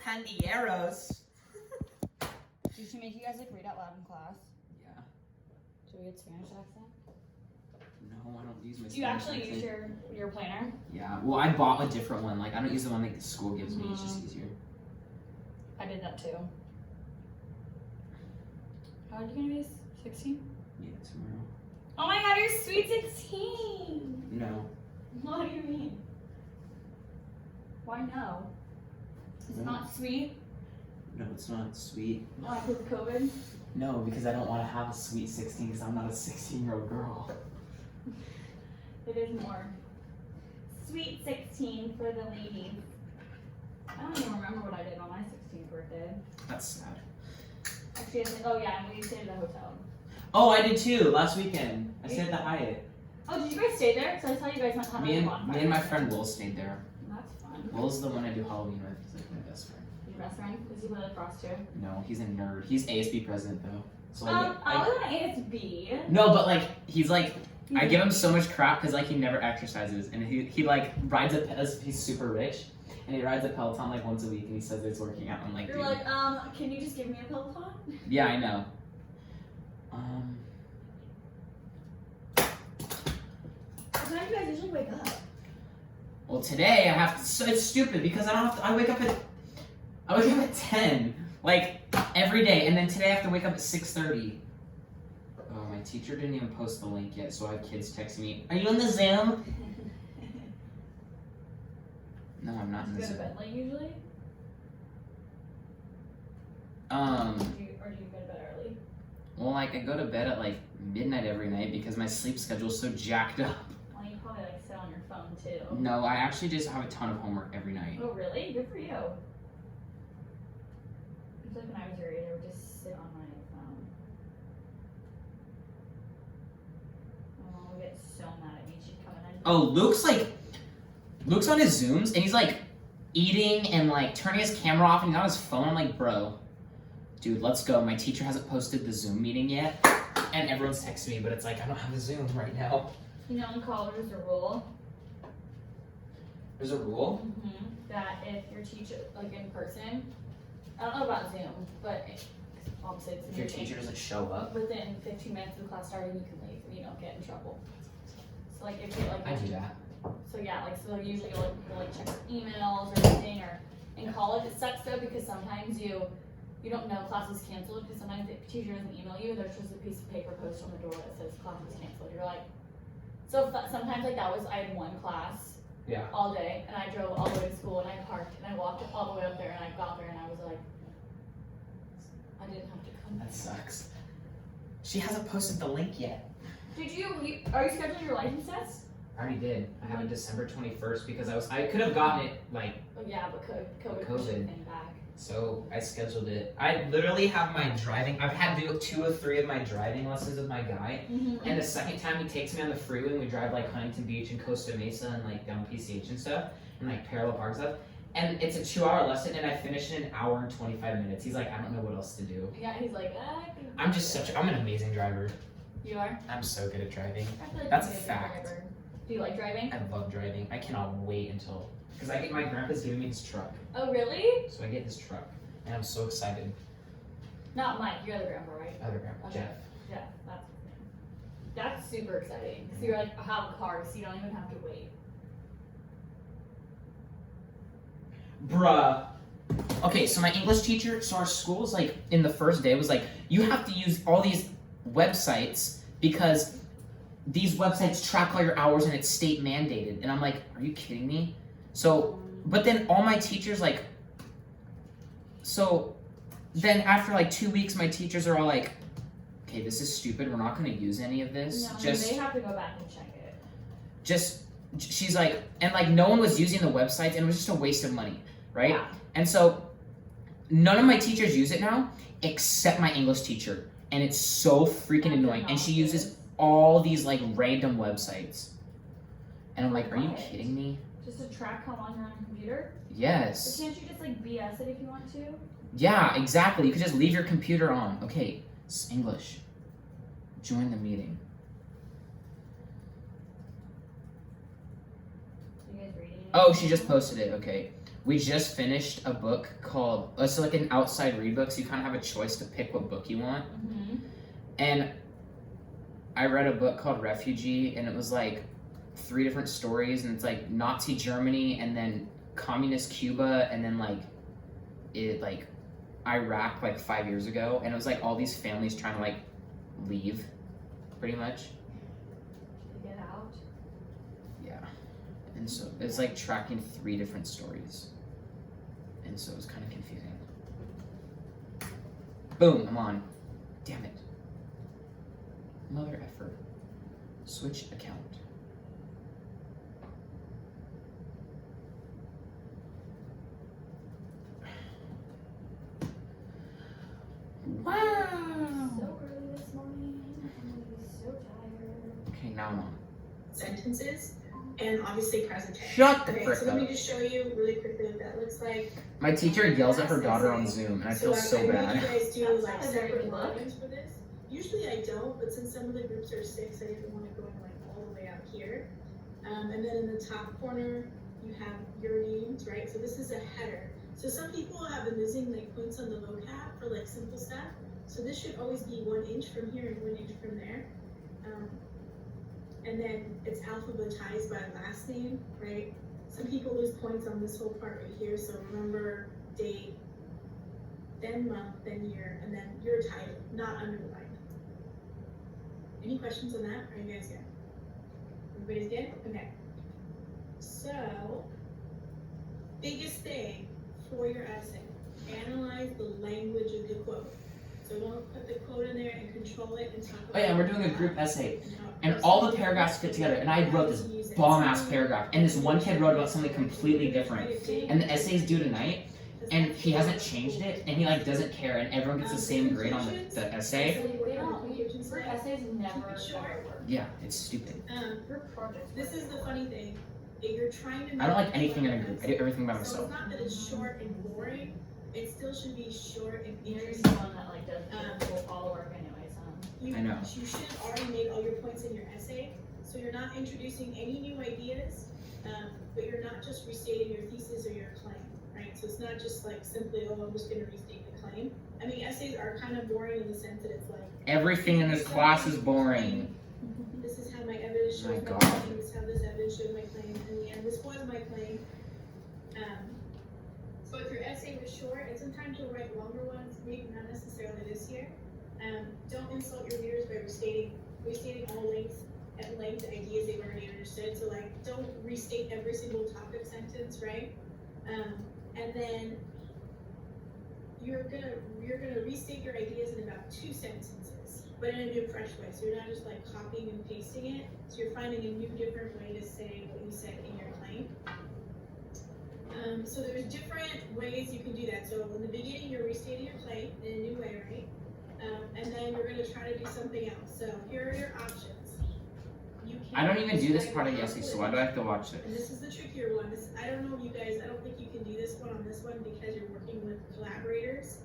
pandilleros. Did she make you guys like read out loud in class? Yeah. Should we get Spanish accent? No, I don't use my Do you Spanish actually accent. use your planner? Yeah. Well, I bought a different one. Like, I don't use the one like the school gives me. It's just easier. I did that too. How old are you gonna be? 16? Yeah, tomorrow. Oh my god, you're sweet 16! No. What do you mean? Why no? It's No. not sweet? No, it's not sweet. Like with COVID? No, because I don't want to have a sweet 16 because I'm not a 16-year-old girl. It is more. Sweet 16 for the ladies. I don't even remember what I did on my 16th birthday. That's sad. Actually, I think, oh yeah, we stayed at the hotel. Oh, I did too last weekend. I stayed at the Hyatt. Oh, did you guys stay there? So I saw you guys went to Me a bonfire. and my friend Will stayed there. That's fun. Will's the one I do Halloween with. He's like my best friend. Your best friend? Does he play lacrosse too? No, he's a nerd. He's ASB president though. So I was an ASB. No, but like he's like I give him so much crap because like he never exercises and he like rides he's super rich and he rides a Peloton like once a week and he says it's working out. I'm like, You're dude. like, can you just give me a Peloton? Yeah, I know. What time do you guys usually wake up? Well, today I have to. So it's stupid because I don't have to. I wake up at 10, like every day, and then today I have to wake up at 6:30. Oh, my teacher didn't even post the link yet, so I have kids texting me. Are you in the Zoom? No, I'm not in Do the you go to Zoom. bed late usually? Or do you go to bed early? Well, like I go to bed at like midnight every night because my sleep schedule's so jacked up. Well, you probably like sit on your phone too. No, I actually just have a ton of homework every night. Oh really? Good for you. I feel like when I was your age, I would just sit on my phone. My mom would get so mad at me. She'd come in and Oh, Luke's on his Zooms and he's like eating and like turning his camera off and he's on his phone. I'm like, bro, dude, let's go. My teacher hasn't posted the Zoom meeting yet. And everyone's texting me, but it's like, I don't have a Zoom right now. You know, in college there's a rule There's a rule? that if your teacher, like in person, I don't know about Zoom, but obviously it's If your teacher doesn't show up. within 15 minutes of the class starting, you can leave and you don't get in trouble. So like if you like, I do that. so yeah, like so usually you'll like check your emails or anything, or in college it sucks though because sometimes you don't know class is canceled because sometimes the teacher doesn't email you. There's just a piece of paper posted on the door that says class is canceled. You're like, so sometimes like that was I had one class Yeah. all day and I drove all the way to school and I parked and I walked all the way up there and I got there and I was like, I didn't have to come. That sucks. She hasn't posted the link yet. Did you are you scheduling your license test? I already did. I have it December 21st because I could have gotten it like, Oh yeah, but COVID COVID. came back. so I scheduled it. I literally have my driving, I've had to do 2 or 3 of my driving lessons with my guy. And the second time he takes me on the freeway and we drive like Huntington Beach and Costa Mesa and like down PCH and stuff and like parallel park stuff. And it's a 2-hour lesson and I finished in 1 hour and 25 minutes. He's like, I don't know what else to do. Yeah, he's like, I'm an amazing driver. You are? I'm so good at driving. I feel like That's you're a good fact. driver. Do you like driving? I love driving. I cannot wait until, because my grandpa's giving me his truck. Oh really? So I get his truck and I'm so excited. Not Mike, your other grandpa, right? Other grandpa, Okay. Jeff. Yeah, that's super exciting. So you're like, I have a car, so you don't even have to wait. Bruh. Okay, so my English teacher, so our school's like, in the first day was like, you have to use all these websites because these websites track all your hours and it's state mandated. And I'm like, are you kidding me? So, but then all my teachers like, so then after like 2 weeks, my teachers are all like, okay, this is stupid. We're not going to use any of this. No, they have to go back and check it. She's like, and like no one was using the websites and it was just a waste of money, right? Yeah. And so none of my teachers use it now except my English teacher. And it's so freaking annoying. And she uses all these like random websites. And I'm like, are you kidding me? Just to track how long you're on your computer? Yes. But can't you just like BS it if you want to? Yeah, exactly. You could just leave your computer on. Okay, it's English. Join the meeting. You guys reading? Oh, she just posted it. Okay. we just finished a book called, it's like an outside read book, so you kind of have a choice to pick what book you want. And I read a book called Refugee, and it was like 3 different stories, and it's like Nazi Germany, and then communist Cuba, and then like Iraq like 5 years ago, and it was like all these families trying to like leave, pretty much. To get out. Yeah, and so it's like tracking 3 different stories, and so it was kind of confusing. Boom, I'm on. Damn it. Mother effer. Switch account. Wow. So early this morning. I'm gonna be so tired. Okay, now I'm on. Sentences and obviously present tense. Shut the Okay, frick so let me up. just show you really quickly what that looks like. My teacher yells at her daughter on Zoom, and I feel like, so I know bad. you guys do That's like not a very separate good look. logins for this. Usually I don't, but since some of the groups are 6, I didn't want to go like all the way out here. And then in the top corner, you have your names, right? So this is a header. So some people have been using like points on the vocab for like simple stuff. So this should always be 1 inch from here and 1 inch from there. And then it's alphabetized by last name, right? Some people lose points on this whole part right here. So remember date, then month, then year, and then your title, not underlined. Any questions on that? Are you guys good? Everybody's good? Okay. So, biggest thing for your essay, analyze the language of the quote. So don't put the quote in there and control it and talk about Oh yeah, and we're doing a group essay, and how all the paragraphs fit together, and I wrote this use it. bomb-ass paragraph, and this one kid wrote about something completely different, and the essay's due tonight, and he hasn't changed it, and he like doesn't care, and everyone gets the same grade on the essay. They don't. For essays, never better work. Yeah, it's stupid. Group projects. This is the funny thing. If you're trying to I don't like make anything in a group. I do everything by So myself. it's not that it's short and boring, it still should be short and You're just interesting. the one that like does all the work anyways, You, I know. You should have already made all your points in your essay, so you're not introducing any new ideas, but you're not just restating your thesis or your claim, right? So it's not just like simply, oh, I'm just gonna restate the claim. I mean, essays are kind of boring in the sense that it's like, Everything in this class is boring. this is how my evidence shows My my God. claim, this is how this evidence shows my claim, and in the end, this was my claim. So if your essay was short, and sometimes you'll write longer ones, maybe not necessarily this year. Don't insult your readers by restating all at length ideas they've already understood. So like, don't restate every single topic sentence, right? And then you're gonna restate your ideas in about 2 sentences, but in a new, fresh way. So you're not just like copying and pasting it. So you're finding a new, different way to say what you said in your claim. So there's different ways you can do that. So in the beginning, you're restating your claim in a new way, right? And then you're gonna try to do something else. So here are your options. You can I don't even do this select part of the essay, so why do I have to watch and this? this is the trickier one. I don't know if you guys, I don't think you can do this one on this one because you're working with collaborators.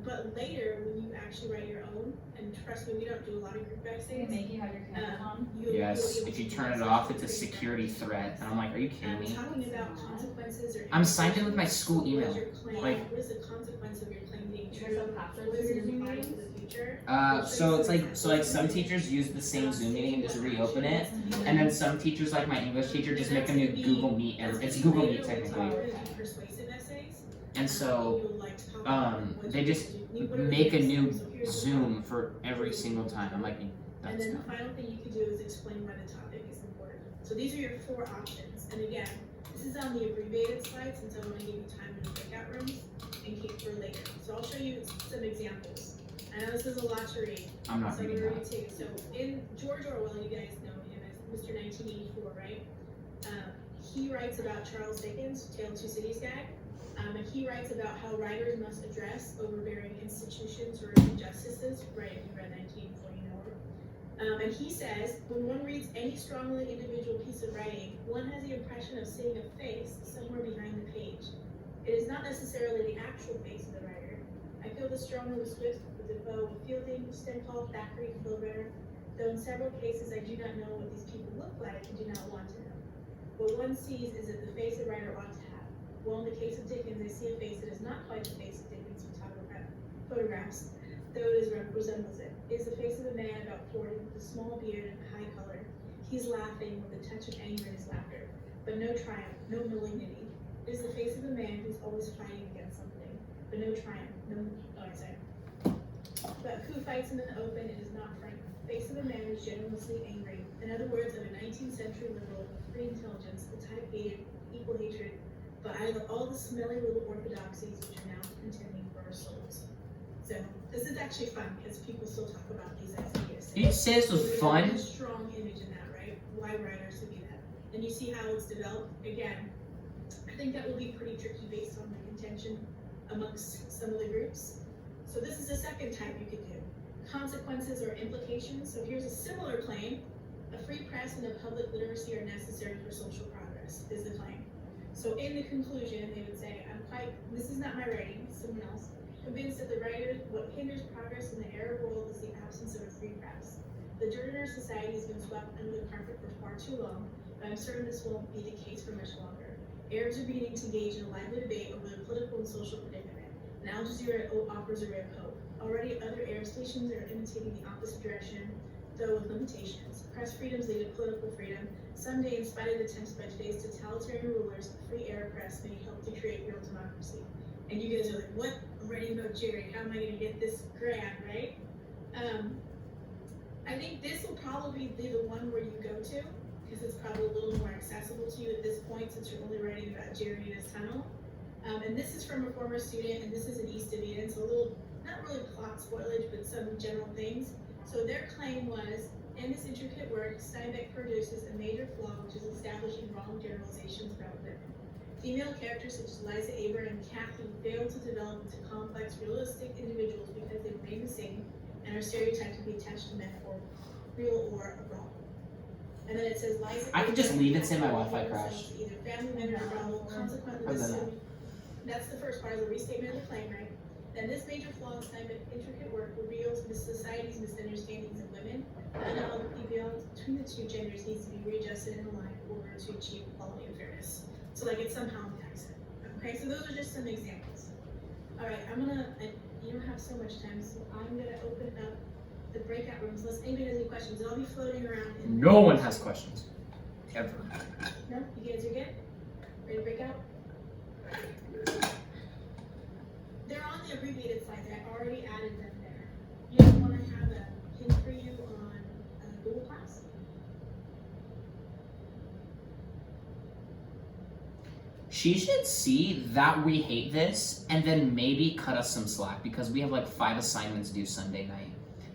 But later, when you actually write your own, and trust me, we don't do a lot of group They essays. make you have your cameras on. Yes, if you turn it off, it's a security threat. And I'm like, are you kidding me? Talking about consequences or. I'm signed in with my school email. What is your claim? Like- What is the consequence of your claim being There's true? some passwords What is for it your Zoom implying to meetings. the future? So it's like some teachers use the same Zoom meeting and just reopen it, and then some teachers, like my English teacher, just make a new Google Meet. It's Google Meet technically, Persuasive essays. and so You'll, like, talk about what they you just do. What are the make a next new steps? So here's the Zoom for every single time. I'm like, And that's then not. the final thing you can do is explain why the topic is important. So these are your 4 options. And again, this is on the abbreviated slide since I want to give you time in the breakout rooms and keep for later. So I'll show you some examples. I know this is a lot to read. I'm not So I'm reading gonna that. read to you. So in George Orwell, you guys know him as Mr. 1984, right? He writes about Charles Dickens' Tale of Two Cities guy. And he writes about how writers must address overbearing institutions or injustices, right? If you read 1940, you know. And he says, when one reads any strongly individual piece of writing, one has the impression of seeing a face somewhere behind the page. It is not necessarily the actual face of the writer. I feel this strongly with Swift, with Defoe, with Fielding, Stendhal, Thackeray, Flaubert, though in several cases I do not know what these people look like and do not want to know. What one sees is that the face a writer ought to have. Well, in the case of Dickens, I see a face that is not quite the face of Dickens' photographs, though it resembles it. It is the face of a man about 40 with a small beard and high color. He's laughing with a touch of anger in his laughter, but no triumph, no malignity. It is the face of a man who's always fighting against something, but no triumph, but who fights in the open and is not frightened. The face of a man who's genuinely angry. In other words, of a 19th century liberal with free intelligence, the type hated equal hatred, but out of all the smelly little orthodoxies which are now contending for our souls. So this is actually fun because people still talk about these as ideas. Did you say this was There's fun? a strong image in that, right? Why writers would do that. And you see how it's developed. Again, I think that will be pretty tricky based on the contention amongst some of the groups. So this is the second type you could do. Consequences or implications. So here's a similar claim. A free press and a public literacy are necessary for social progress, is the claim. So in the conclusion, they would say, this is not my writing, someone else, convinced that what hinders progress in the Arab world is the absence of a free press. The dirt in our society has been swept under the carpet for far too long, but I'm certain this won't be the case for much longer. Arabs are beginning to engage in a lively debate over the political and social predicament, and Al Jazeera offers a ray of hope. Already other Arab stations are imitating the opposite direction, though with limitations. Press freedoms lead to political freedom. Someday, in spite of attempts by today's totalitarian rulers, a free Arab press may help to create real democracy. And you guys are like, what? I'm writing about Jerry. How am I going to get this grant, right? I think this will probably be the one where you go to, because it's probably a little more accessible to you at this point since you're only writing about Jerry and his tunnel. And this is from a former student, and this is in East of Eden, so a little, not really plot spoilage, but some general things. So their claim was, in this intricate work, Steinbeck produces a major flaw, which is establishing wrong generalizations about women. Female characters such as Liza Aber and Kathy fail to develop into complex, realistic individuals because they remain the same and are stereotyped to be attached to men or real or wrong. And then it says Liza. I could just leave and say my Wi-Fi crashed. Either family men or wrong. Consequently, that's the first part of the restatement of the claim, right? Then this major flaw in Steinbeck's intricate work reveals society's misunderstandings of women, and how the balance between the two genders needs to be readjusted and aligned in order to achieve equality and fairness. So like it somehow impacts it. Okay, so those are just some examples. All right, you don't have so much time, so I'm gonna open up the breakout rooms unless anybody has any questions, and I'll be floating around. No one has questions. Ever. No? You guys are good? Ready to break out? They're on the abbreviated slides. I already added them there. You guys want to have a hint for you on Google Class? She should see that we hate this and then maybe cut us some slack because we have like 5 assignments due Sunday night.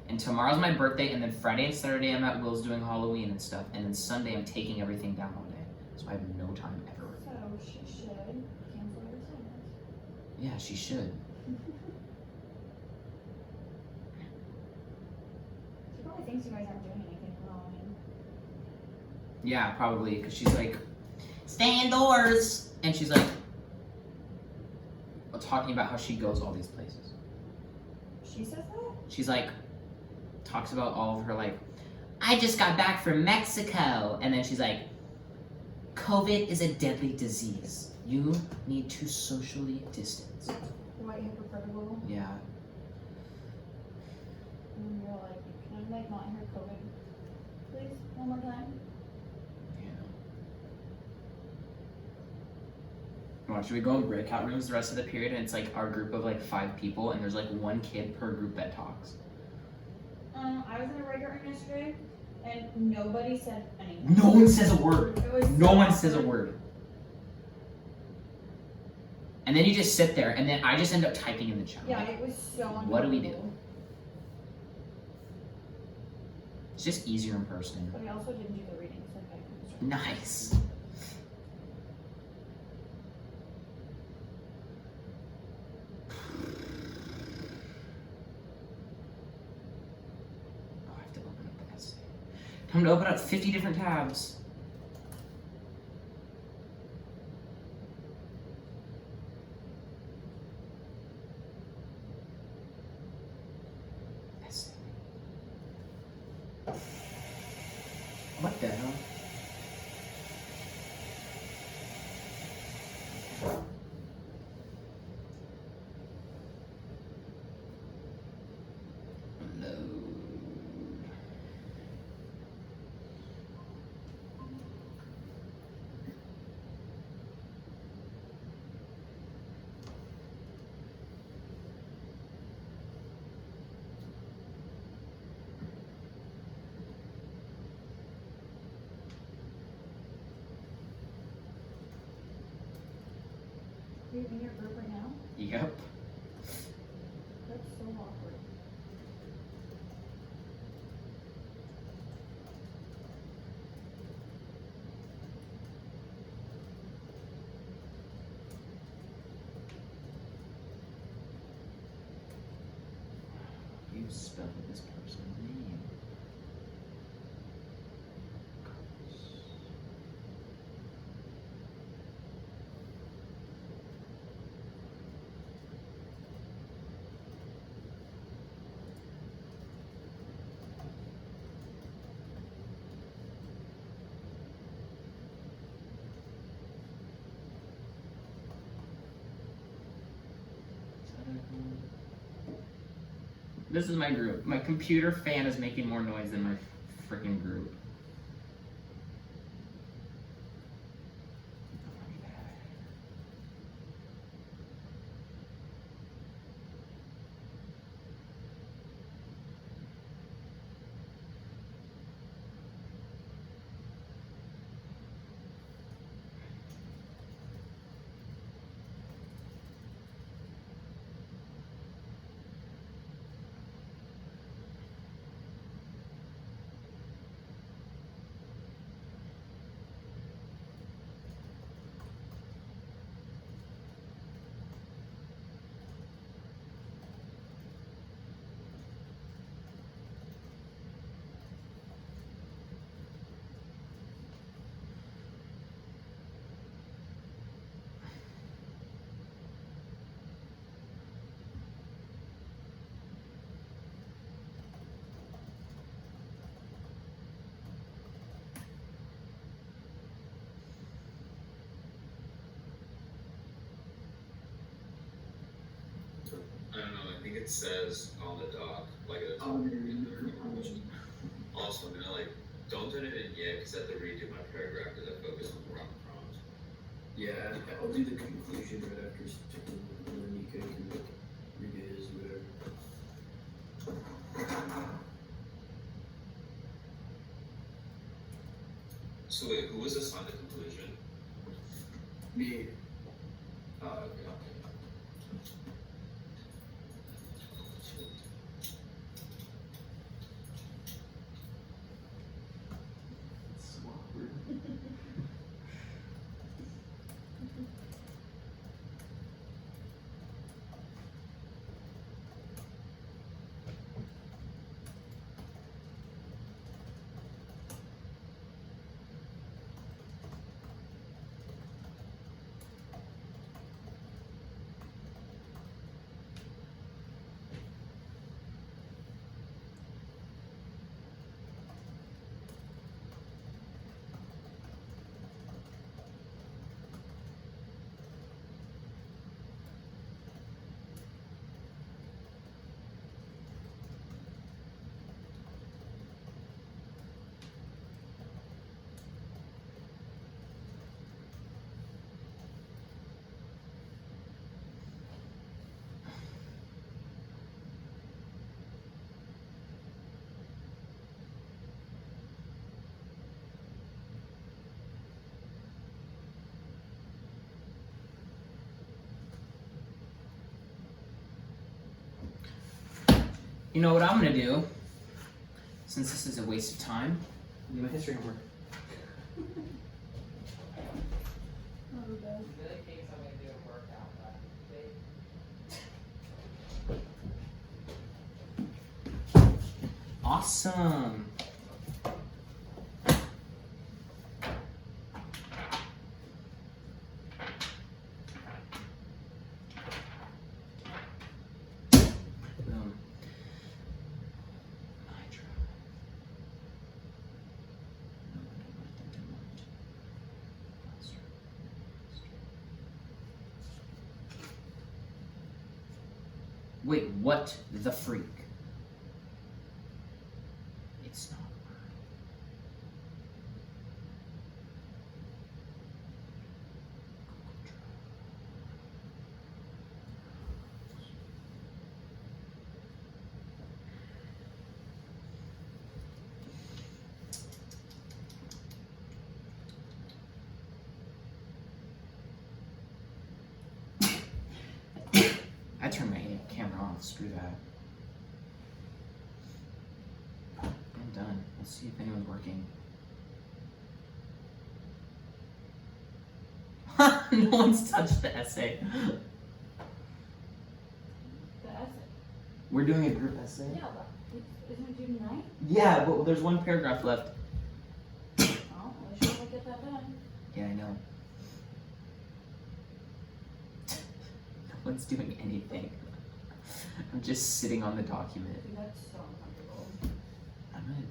And tomorrow's my birthday, and then Friday and Saturday I'm at Will's doing Halloween and stuff, and then Sunday I'm taking everything down all day. So I have no time ever. So she should cancel her assignments. Yeah, she should. She probably thinks you guys aren't doing anything for Halloween. Yeah, probably, because she's like, stay indoors! And she's like, talking about how she goes all these places. She says that? She's like, talks about all of her like, I just got back from Mexico. And then she's like, COVID is a deadly disease. You need to socially distance. White hypocritical. Yeah. And you're like, can I like not hear COVID? Please, one more time. Well, should we go in breakout rooms the rest of the period, and it's like our group of like 5 people, and there's like 1 kid per group that talks. I was in a breakout room yesterday, and nobody said anything. No one says a word. It was No so one says a awkward. word. And then you just sit there, and then I just end up typing in the chat. Yeah, it was so uncomfortable. What do we do? It's just easier in person. But I also didn't do the reading, so I Nice. Oh, I have to open up the essay. Time to open up 50 different tabs. Essay. What the hell? in your group right now? Yep. That's so awkward. You spelled this person's name. This is my group. My computer fan is making more noise than my freaking group. I don't know, I think it says on the doc, like at the top in the conclusion. Also, I'm gonna like, don't turn it in yet, cause I have to redo my paragraph, cause I focus on the wrong prompt. Yeah, I'll do the conclusion right after, and then you can redo his whatever. So wait, who was assigned the conclusion? Me. Oh, okay, okay. It's so awkward. You know what I'm gonna do? Since this is a waste of time, do my history homework. Awesome. Boom. Wait, what the freak? It's not. I turned my camera off. Screw that. I'm done. Let's see if anyone's working. No one's touched the essay. The essay. We're doing a group essay? Yeah, but isn't it due tonight? Yeah, but there's one paragraph left. Oh, well, we should get that done. Yeah, I know. No one's doing anything. I'm just sitting on the document. Dude, that's so uncomfortable. I'm gonna.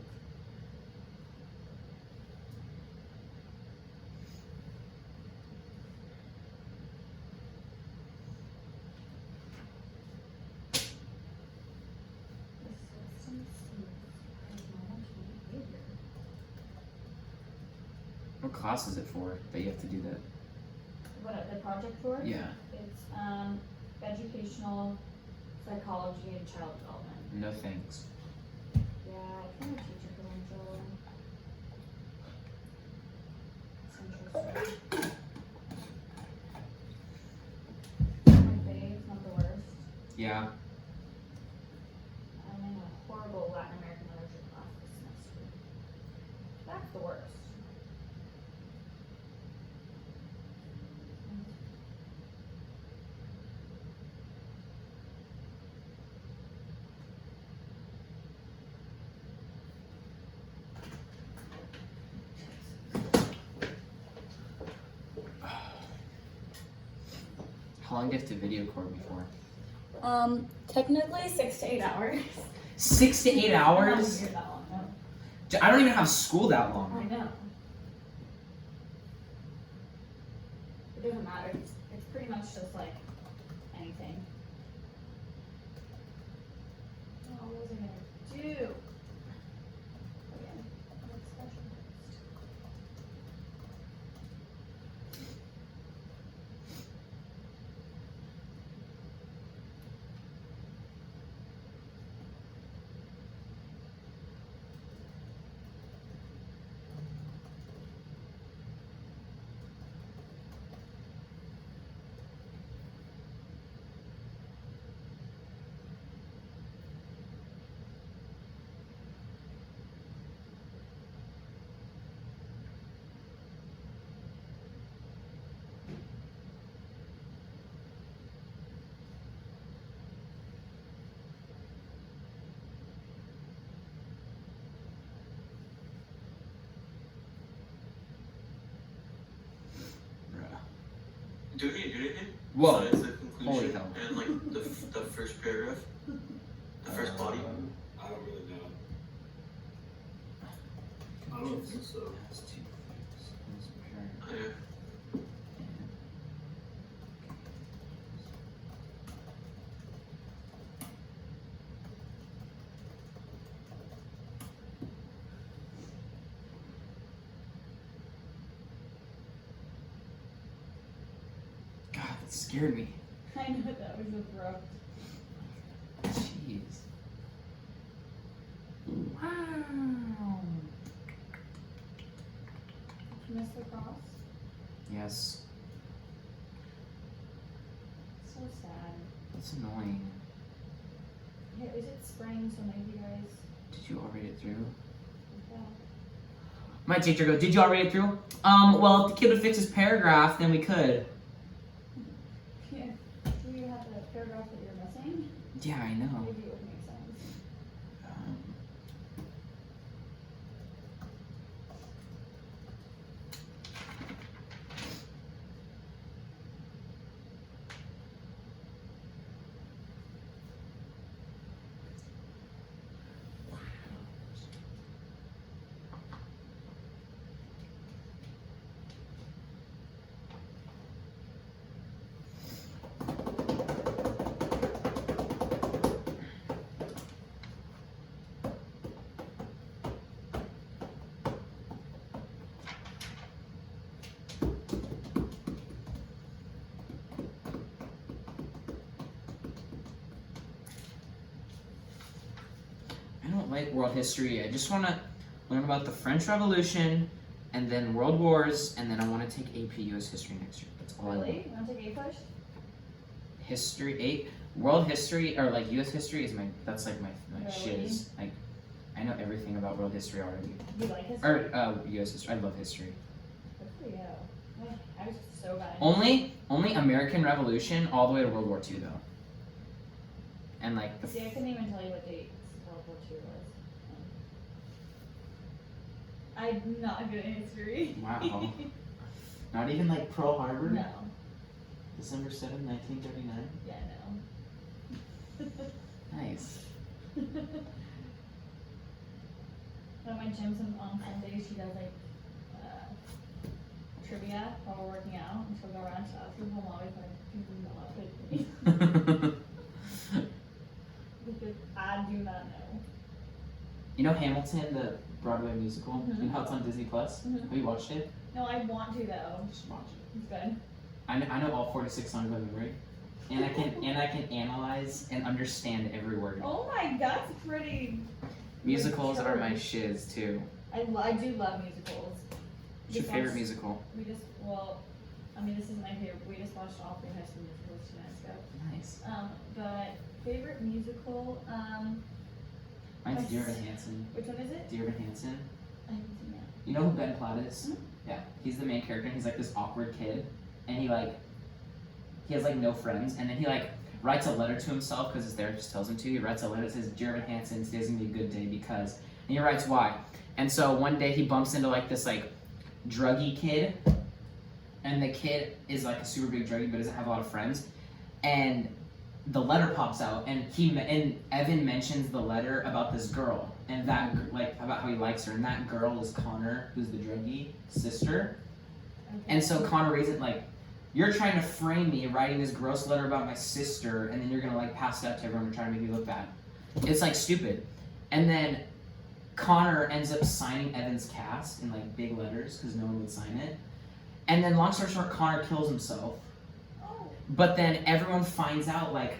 The system seems normal behavior. What class is it for that you have to do that? What, the project for? Yeah. It's, educational psychology and child development. No thanks. Yeah, I kind of teacher credential. It's interesting. My babe's not the worst. Yeah. I'm in a horrible Latin American literature class this semester. That's the worst. How long do you have to video record me for? Technically 6 to 8 hours. 6 to 8 hours? Not that long, no. I don't even have school that long. I know. It doesn't matter. It's pretty much just like anything. Oh, what was I gonna do? Again, what's specialist? Do we do anything? Whoa. Besides the Holy conclusion hell. and like the first paragraph, the first body. I don't really know. I don't think so. That's two things. That's Oh, pure. yeah. God, that scared me. I know that was abrupt. Jeez. Wow. Did you miss the cross? Yes, So sad. that's annoying. Here, is it spring? So maybe you guys. Did you all read it through? Yeah. My teacher goes, did you all read it through? Well, if the kid would fix his paragraph, then we could. Yeah. Do you have the paragraph that you're missing? Yeah, I know. Maybe it would make sense. Um, I don't like world history. I just want to learn about the French Revolution, and then World Wars, and then I want to take AP US History next year. That's all I want. Really? You want to take A push? History 8. World history or like U.S. history is that's like my Really? shiz. Like I know everything about world history already. You like history? Or U.S. history. I love history. Good for you. I was so bad. Only American Revolution all the way to World War II though. And like the See, I couldn't even tell you what date World War II was. I'm not good at history. wow. Not even like Pearl Harbor. No. December 7th, 1939. Yeah, no. Nice. At my gym on Sundays, she does like trivia while we're working out, and she'll go around to ask people. I'm always like, "Do not pick me," because I do not know. You know Hamilton, the Broadway musical? Mhm. You know how it's on Disney Plus? Mhm. Have you watched it? No, I want to though. Just watch it. It's good. I know all 46 songs by memory. And I can analyze and understand every word. Oh my, that's pretty. Musicals are my mature. shiz too. I do love musicals. What's your Just favorite watched- musical? We just I mean, this is my favorite. We just watched all 3 High School Musicals 2 nights ago. Nice. But favorite musical, Mine's Nice. Dear Evan Hansen. which one is it? Dear Evan Hansen. I haven't seen that. You know who Ben Platt is? Mhm. Yeah. He's the main character. He's like this awkward kid. And he has like no friends. And then he like writes a letter to himself because his therapist tells him to. He writes a letter that says, Dear Evan Hansen, today's gonna be a good day because. And he writes why. And so one day he bumps into like this like druggy kid. And the kid is like a super big druggie but doesn't have a lot of friends. And the letter pops out and Evan mentions the letter about this girl and that like about how he likes her, and that girl is Connor, who's the druggie sister. Okay. And so Connor reads it like, you're trying to frame me writing this gross letter about my sister, and then you're gonna like pass it out to everyone and try to make me look bad. It's like stupid. And then Connor ends up signing Evan's cast in like big letters because no one would sign it. And then long story short, Connor kills himself. Oh. But then everyone finds out like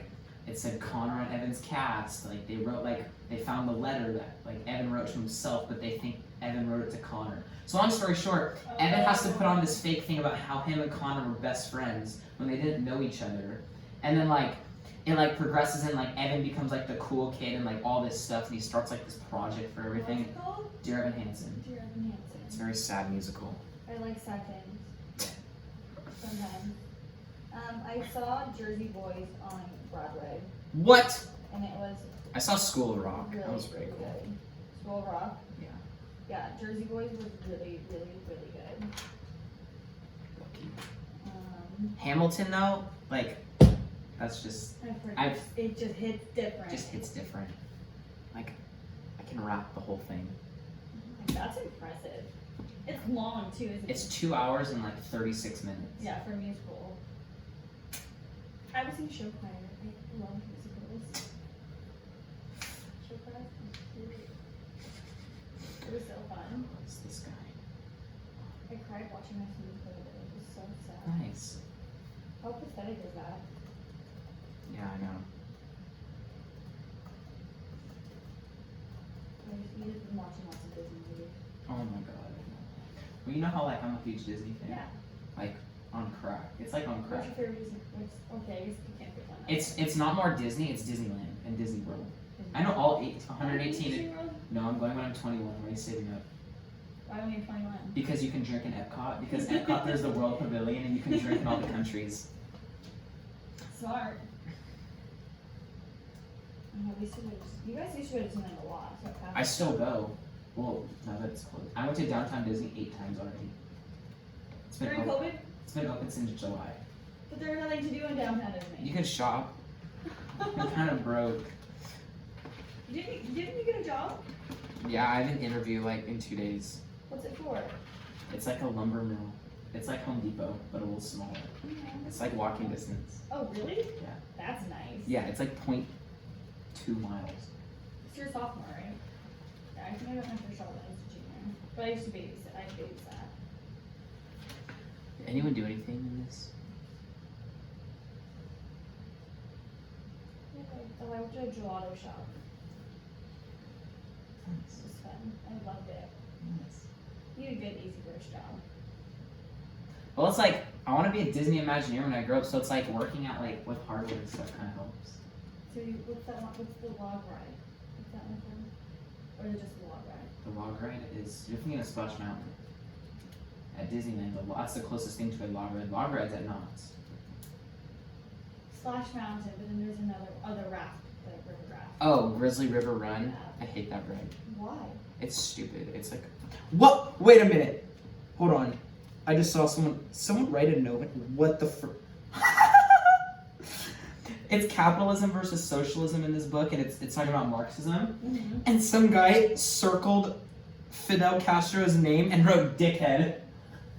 it said Connor on Evan's cast. Like they found the letter that like Evan wrote to himself, but they think Evan wrote it to Connor. So long story short, Evan has to put on this fake thing about how him and Connor were best friends when they didn't know each other. And then like it like progresses and like Evan becomes like the cool kid and like all this stuff, and he starts like this project for everything. What's it called? Dear Evan Hansen. Dear Evan It's a Hansen. very sad musical. I like sad things. Sometimes. I saw Jersey Boys on Broadway, What? and it was I saw School of Rock. really, That was really pretty cool. good. School of Rock? Yeah. Yeah, Jersey Boys was really, really, really good. Hamilton though, like that's just I've- it just hits different. just hits different. Like I can rap the whole thing. That's impressive. It's long too, isn't It's it? 2 hours and like 36 minutes. Yeah, for a musical. I was in show choir. I love musicals. Show choir was great. It was so fun. What's this guy? I cried watching my musical. It was so sad. Nice. How pathetic is that? Yeah, I know. You've been watching lots of Disney movies. Oh my god. Well, you know how like I'm a huge Disney fan. Yeah. Like on crack. It's like on What's crack. your favorite Disney? Okay, I guess you can't pick one. It's not more Disney. It's Disneyland and Disney World. I know all 118. Disney World? No, I'm going when I'm 21. I'm already saving up. Why only 21? Because you can drink in Epcot. Because Epcot there's the World Pavilion and you can drink in all the countries. Smart. You guys used to go to Disneyland a lot. So I still go. Well, now that it's closed. I went to Downtown Disney 8 times already. During COVID, It's been open since July. but there was nothing to do in downtown You Disney. can shop. I'm kind of broke. Didn't you get a job? Yeah, I had an interview like in 2 days. What's it for? It's like a lumber mill. It's like Home Depot, but a little smaller. It's like walking distance. Oh, really? Yeah. That's nice. Yeah, it's like 0.2 miles. So you're a sophomore, right? Yeah, I think I got my first job when I was a junior. But I used to babysit. I babysat. Did anyone do anything in this? Oh, I went to a gelato shop. It Nice. was fun. I loved it. Nice. You had a good, easy first job. Well, it's like I want to be a Disney Imagineer when I grow up, so it's like working at like with hardware and stuff kind of helps. So what's that one? What's the log ride? What's that one from? Or is it just the log ride? The log ride is, you're thinking of Splash Mountain. At Disneyland, that's the closest thing to a log ride. Log ride's at Knott's. Splash Mountain, but then there's another other raft, like river raft. Oh, Grizzly River Run. I hate that ride. Why? It's stupid. It's like, What? Wait a minute. Hold on. I just saw someone write a note. What the fr? It's capitalism versus socialism in this book, and it's talking about Marxism. Mm-hmm. And some guy circled Fidel Castro's name and wrote "dickhead."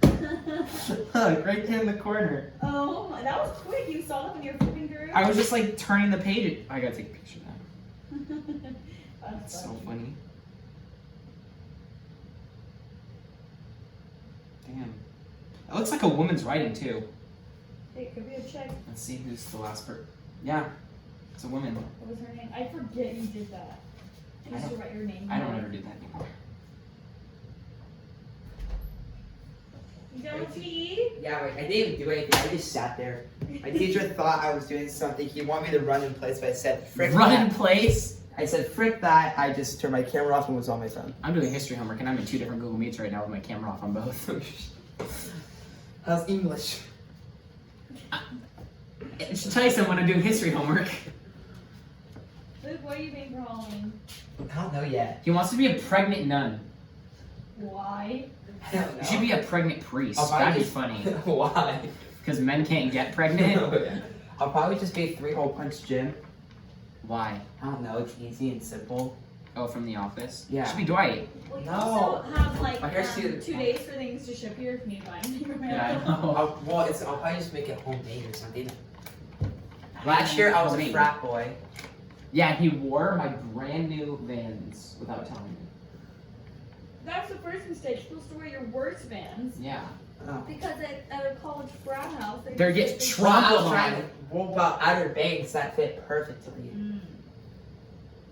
Look, right there in the corner. Oh, that was quick. You saw that when you were flipping through. I was just like turning the page. I gotta take a picture of that. That's It's so funny. Damn. It looks like a woman's writing too. It could be a chick. let's see who's the last person. Yeah, it's a woman. What was her name? I forget you did that. You used to write your name. I don't ever do that anymore. You done with PE? Yeah, wait, I didn't even do anything. I just sat there. My teacher thought I was doing something. He wanted me to run in place, but I said, frick Run in that. place? I said, frick that. I just turned my camera off and was on my phone. I'm doing history homework and I'm in 2 different Google Meets right now with my camera off on both. How's English? I should tell you something when I'm doing history homework. Luke, what are you being for Halloween? I don't know yet. He wants to be a pregnant nun. Why? I don't know. You should be a pregnant priest. I'll probably That'd be just- funny. Why? Because men can't get pregnant. I'll probably just be a 3-hole punch gym. Why? I don't know. It's easy and simple. Oh, from The Office? Yeah. Should be Dwight. Well, you No. also have like My hair's too- 2 days for things to ship here if you need to buy anything from Yeah, I Amazon. know. I'll probably just make it homemade or something. Last year I was a Homemade. frat boy. Yeah, he wore my brand new Vans without telling me. That's the first mistake. You're supposed to wear your worst Vans. Yeah. Because at a college frat house, They're getting Well, I trampled was trying on. to roll about Outer Banks that fit perfectly. Mm.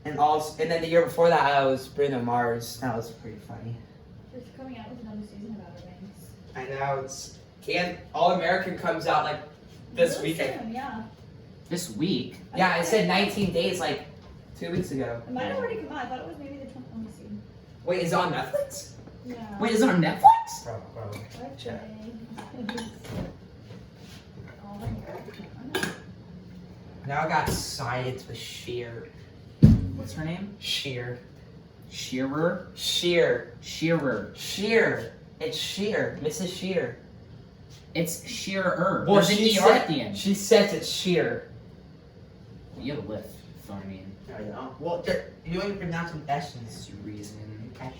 And then the year before that I was Bruno Mars. That was pretty funny. They're coming out with another season of Outer Banks. I know it's and All American comes out like this Really weekend. soon, yeah. This week? Yeah, it said 19 days like 2 weeks ago. It might have already come out. I thought it was maybe the 20th. Let me see. Wait, is it on Netflix? Yeah. Wait, is it on Netflix? Bro. Okay. All American. Now I got science with Sheer. What's her name? Sheer. Shearer? Sheer. Shearer. Sheer. It's Sheer. Mrs. Sheer. It's Shearer. Well, There's an she ER said- at the end. She says it's Sheer. You have a lift. That's what I mean. I know. Well, you only pronounce an S in this. Reason. S.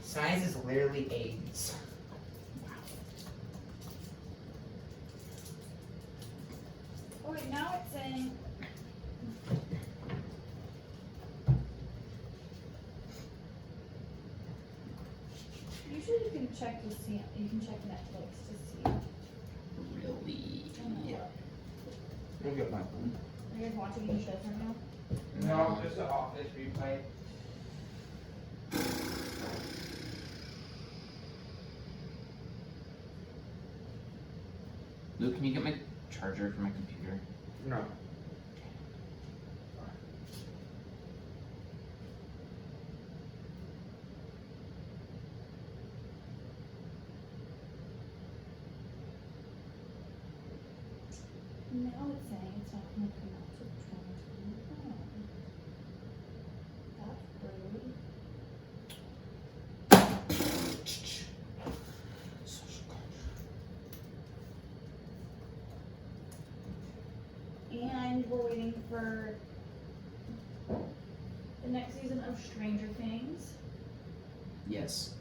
Science is literally AIDS. Oh wait, now it's saying. Usually you can check to see. You can check Netflix to see. Really? Let me get my phone. Are you guys watching any shows right now? No, just the Office replay. Luke, can you get my charger for my computer? No. Now it's saying it's not going to come out till 2021. That's rude. And we're waiting for the next season of Stranger Things. Yes.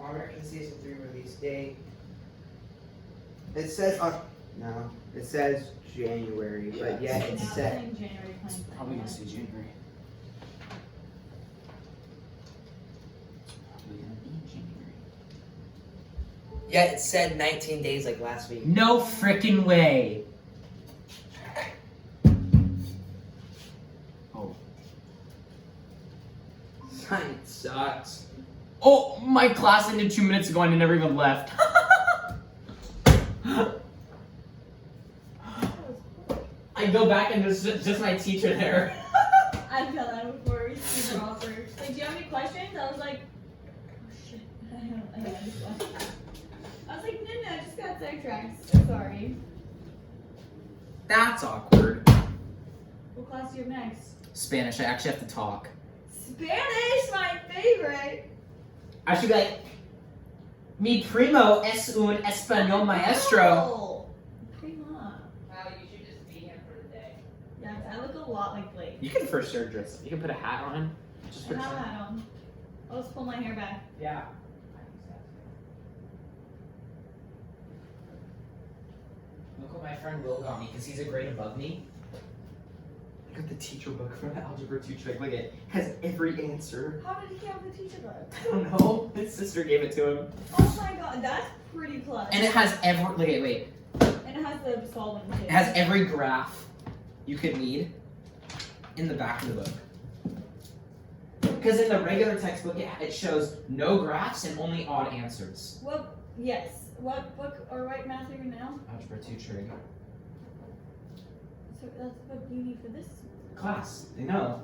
All American Season 3 release date. It says no. It says January, but yeah, it's Now set. saying January 2020. Probably gonna say January. Probably gonna be January. Yeah, it said 19 days like last week. No frickin' way. Oh. Science sucks. Oh, my class ended 2 minutes ago and I never even left. I go back and there's just my teacher there. I've done that before. It's super awkward. Like, do you have any questions? I was like, oh shit. I don't this one. I was like, no, I just got sidetracked. So sorry. That's awkward. What class do you have next? Spanish, I actually have to talk. Spanish, my favorite. I should be like, mi primo es un español maestro. Oh, Prima. Wow, you should just be here for the day. Yeah, I look a lot like Blake. You can for sure dress. You can put a hat on. Just I for have a hat on. I'll just pull my hair back. Yeah. Look what my friend Will got me because he's a grade above me. I got the teacher book for the Algebra 2 trick. Look, it has every answer. How did he have the teacher book? I don't know. His sister gave it to him. Oh my god, that's pretty clutch. And it has every. Look, wait. And it has the solving too. It has every graph you could need in the back of the book. Because in the regular textbook, it shows no graphs and only odd answers. What? Yes. What book or what math are you now? Algebra 2 trig. So that's what you need for this. Class. No.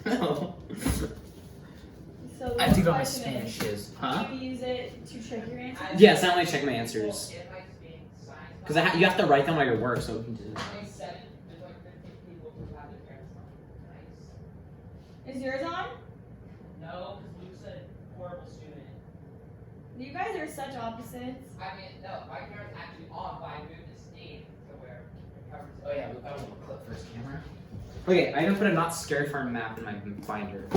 No. So I have to go what my question is, Spanish is. Huh? Do you use it to check your answers? Yes, I only check my answers. Because you have to write them while you're work, so we can do it. Is yours on? No, because Luke's a horrible student. You guys are such opposites. I mean, no, my camera's actually on, but I moved the stand to where it covers it. Oh yeah, I don't want to clip first camera. Okay, I even put a not scary farm map in my binder.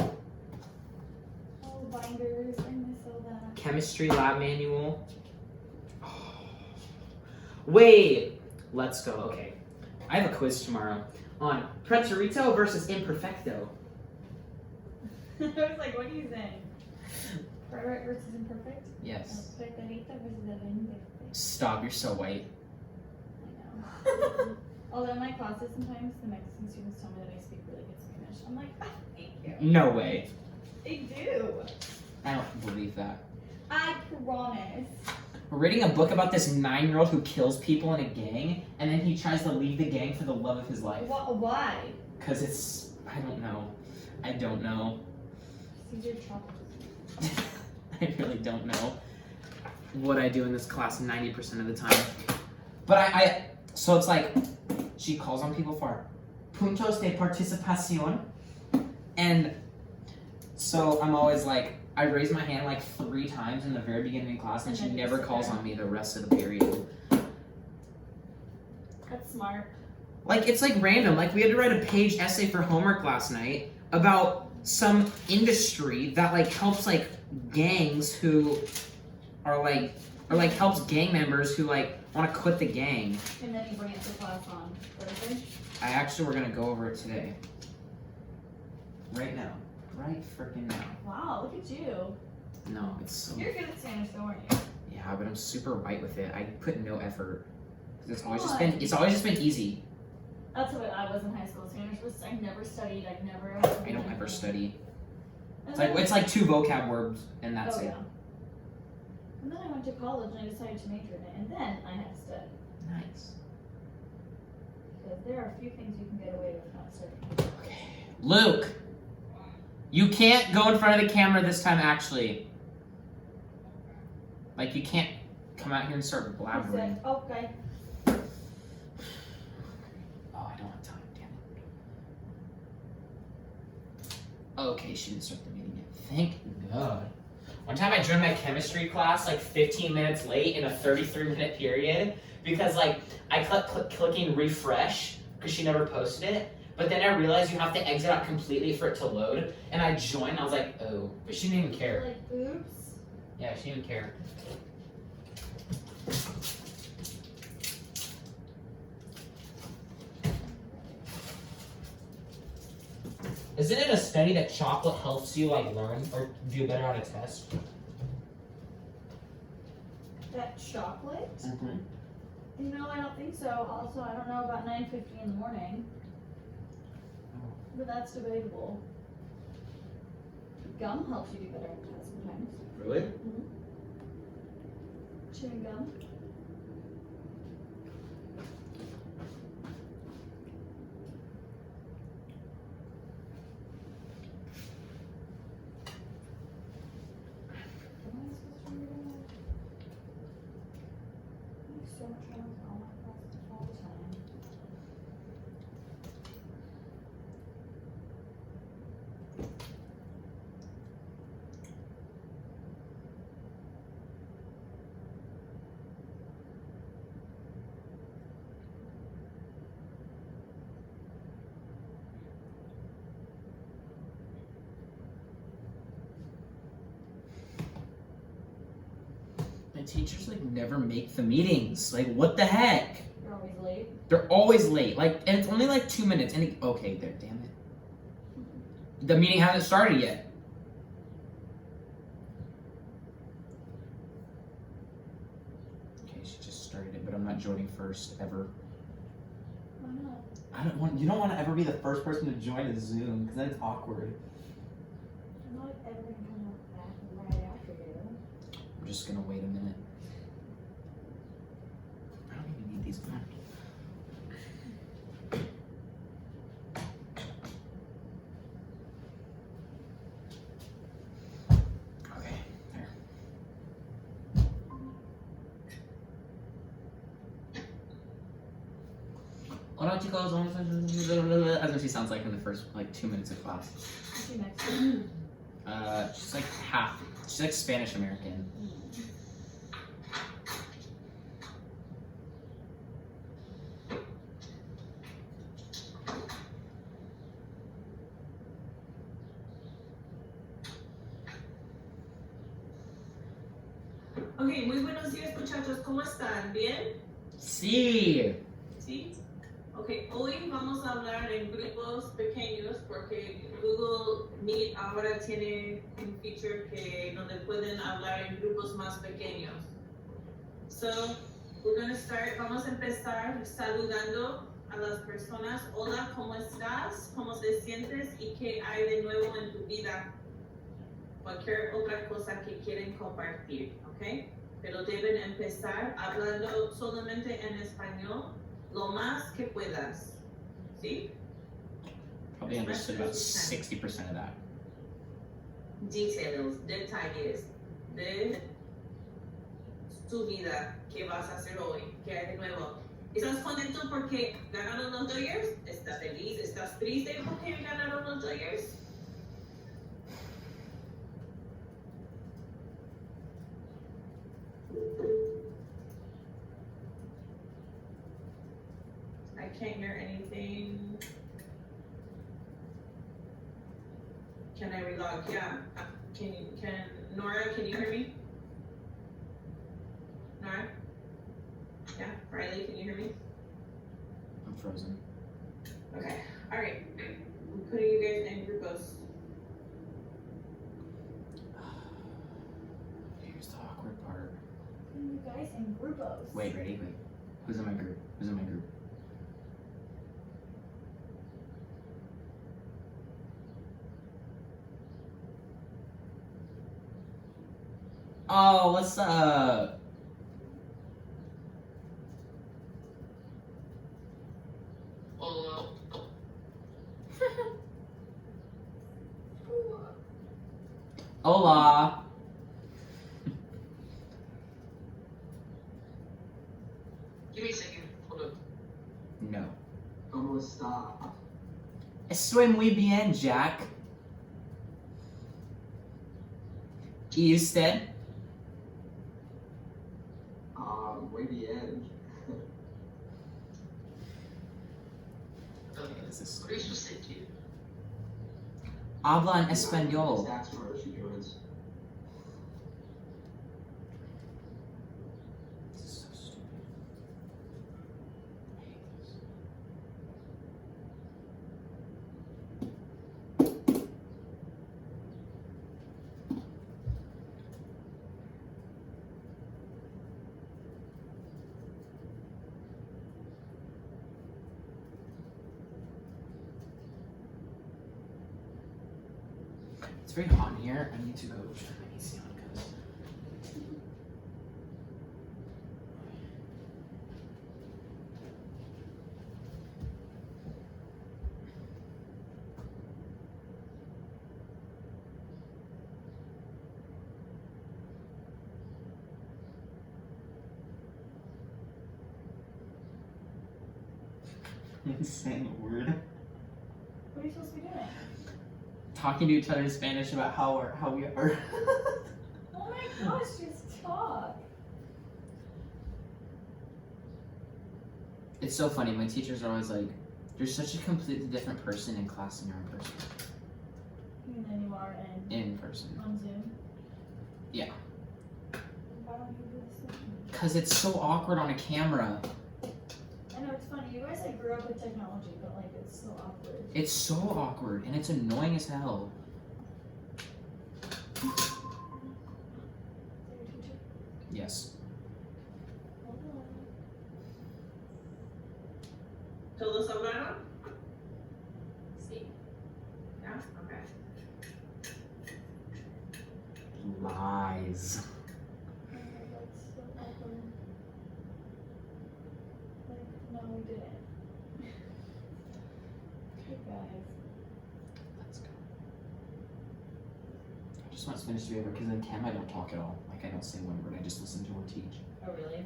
Oh, binders. I miss all that. Chemistry lab manual. Wait, let's go. Okay, I have a quiz tomorrow on preterito versus imperfecto. I was like, what are you saying? Perfect versus imperfect? Yes. Preterito versus imperfect. Stop, you're so white. I know. Although in my classes sometimes the Mexican students tell me that I speak really good Spanish. I'm like, oh, thank you. No way. They do. I don't believe that. I promise. We're reading a book about this 9-year-old who kills people in a gang, and then he tries to leave the gang for the love of his life. Why? Because it's, I don't know. I don't know. These are chocolate. I really don't know what I do in this class 90% of the time. But so it's like, she calls on people for puntos de participación. And so I'm always like, I raise my hand like 3 times in the very beginning of class, and she And then you never sit calls there. on me the rest of the period. That's smart. Like, it's like random. Like, we had to write a page essay for homework last night about some industry that like helps like gangs who are like, or like helps gang members who like want to quit the gang. And then you bring it to class on Thursday. I actually, we're gonna go over it today. Right now. Right freaking now. Wow, look at you. No, it's so. You're good at Spanish, though, aren't you? Yeah, but I'm super white with it. I put no effort. 'Cause it's always Come just been easy. That's what I was in high school. Spanish was, I never studied, I never. I don't ever study. And It's like then- 2 vocab words and that's oh, it. yeah. And then I went to college and I decided to major in it, and then I had to study. Nice. Because there are a few things you can get away with not studying. Okay. Luke! You can't go in front of the camera this time, actually. Like, you can't come out here and start blabbering. Okay. Oh, I don't have time, damn it. Okay, she didn't start the meeting yet. Thank God. One time I joined my chemistry class like 15 minutes late in a 33-minute period because like I kept clicking refresh because she never posted it. But then I realized you have to exit out completely for it to load. And I joined, I was like, oh. But she didn't even care. Like, oops. Yeah, she didn't care. Isn't it a study that chocolate helps you like learn or do better on a test? That chocolate? Mm-hmm. No, I don't think so. Also, I don't know about 9:50 in the morning. But that's debatable. Gum helps you do better on tests sometimes. Really? Chewing gum. Am I supposed to read it? I have so much homework in all my classes all the time. My teachers like never make the meetings. Like, what the heck? You're always late. They're always late. Like, and it's only like 2 minutes. And okay, there, damn it. The meeting hasn't started yet. Okay, she just started it, but I'm not joining first ever. Why not? I don't want. You don't want to ever be the first person to join a Zoom because then it's awkward. I'm not ever gonna come back right after you. I'm just gonna wait a minute. I don't even need these. Okay, there. Hola chicos, that's what she sounds like in the first like 2 minutes of class. What's your next one? She's like half. She's like Spanish American. Ok, muy buenos días muchachos, ¿cómo están? ¿Bien? Sí. ¿Sí? Ok, hoy vamos a hablar en grupos pequeños porque Google Meet ahora tiene un feature donde pueden hablar en grupos más pequeños. So, vamos a empezar saludando a las personas. Hola, ¿cómo estás? ¿Cómo te sientes? ¿Y qué hay de nuevo en tu vida? Cualquier otra cosa que quieren compartir, ¿ok? Pero deben empezar hablando solamente en español lo más que puedas, ¿sí? Probably understood about 60% of that. Details, detalles de tu vida, qué vas a hacer hoy, qué hay de nuevo. ¿Estás contento porque ganaron los Dodgers? ¿Estás feliz? ¿Estás triste porque ganaron los Dodgers? I can't hear anything. Can I relog? Yeah. Nora, can you hear me? Nora? Yeah, Riley, can you hear me? I'm frozen. Okay, alright. I'm putting you guys in grupos. Here's the awkward part. You guys in grupos. Wait, ready? Wait. Who's in my group? Who's in my group? Oh, what's up? Hola. Give me a second. Hold up. No. ¿Cómo está? Estoy muy bien, Jack. ¿Y usted? Muy bien. This What are you supposed to do? Habla en español. Just ask her if she joins. It's very hot in here. I need to go turn my AC on because. Saying a word. What are you supposed to be doing? Talking to each other in Spanish about how we are. Oh my gosh, just talk. It's so funny. My teachers are always like, "You're such a completely different person in class than you are in person." And then you are In person. on Zoom. Yeah. Why don't you do the same? Cause it's so awkward on a camera. I know it's funny. You guys like grew up with technology, but like it's so awkward. It's so awkward and it's annoying as hell. Is that your teacher? Yes. ¿Todos hablaron? Sí. Yeah, okay. Lies. Oh my God, it's so awkward. Like, no, we didn't. Okay, guys. Let's go. I just want Spanish to be over because in chem I don't talk at all. Like I don't say one word. I just listen to her teach. Oh, really?